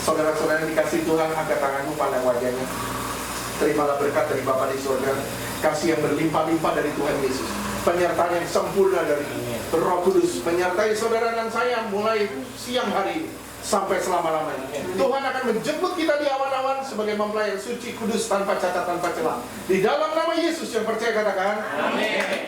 Saudara-saudara yang dikasih Tuhan, angkat tanganmu pandang wajahnya. Terimalah berkat dari Bapa di surga, kasih yang berlimpah-limpah dari Tuhan Yesus, penyertaan yang sempurna dari Roh Kudus menyertai saudara dan saya mulai siang hari ini sampai selama-lamanya. Tuhan akan menjemput kita di awan-awan sebagai mempelai yang suci, kudus, tanpa cacat, tanpa celah. Di dalam nama Yesus yang percaya katakan, amin.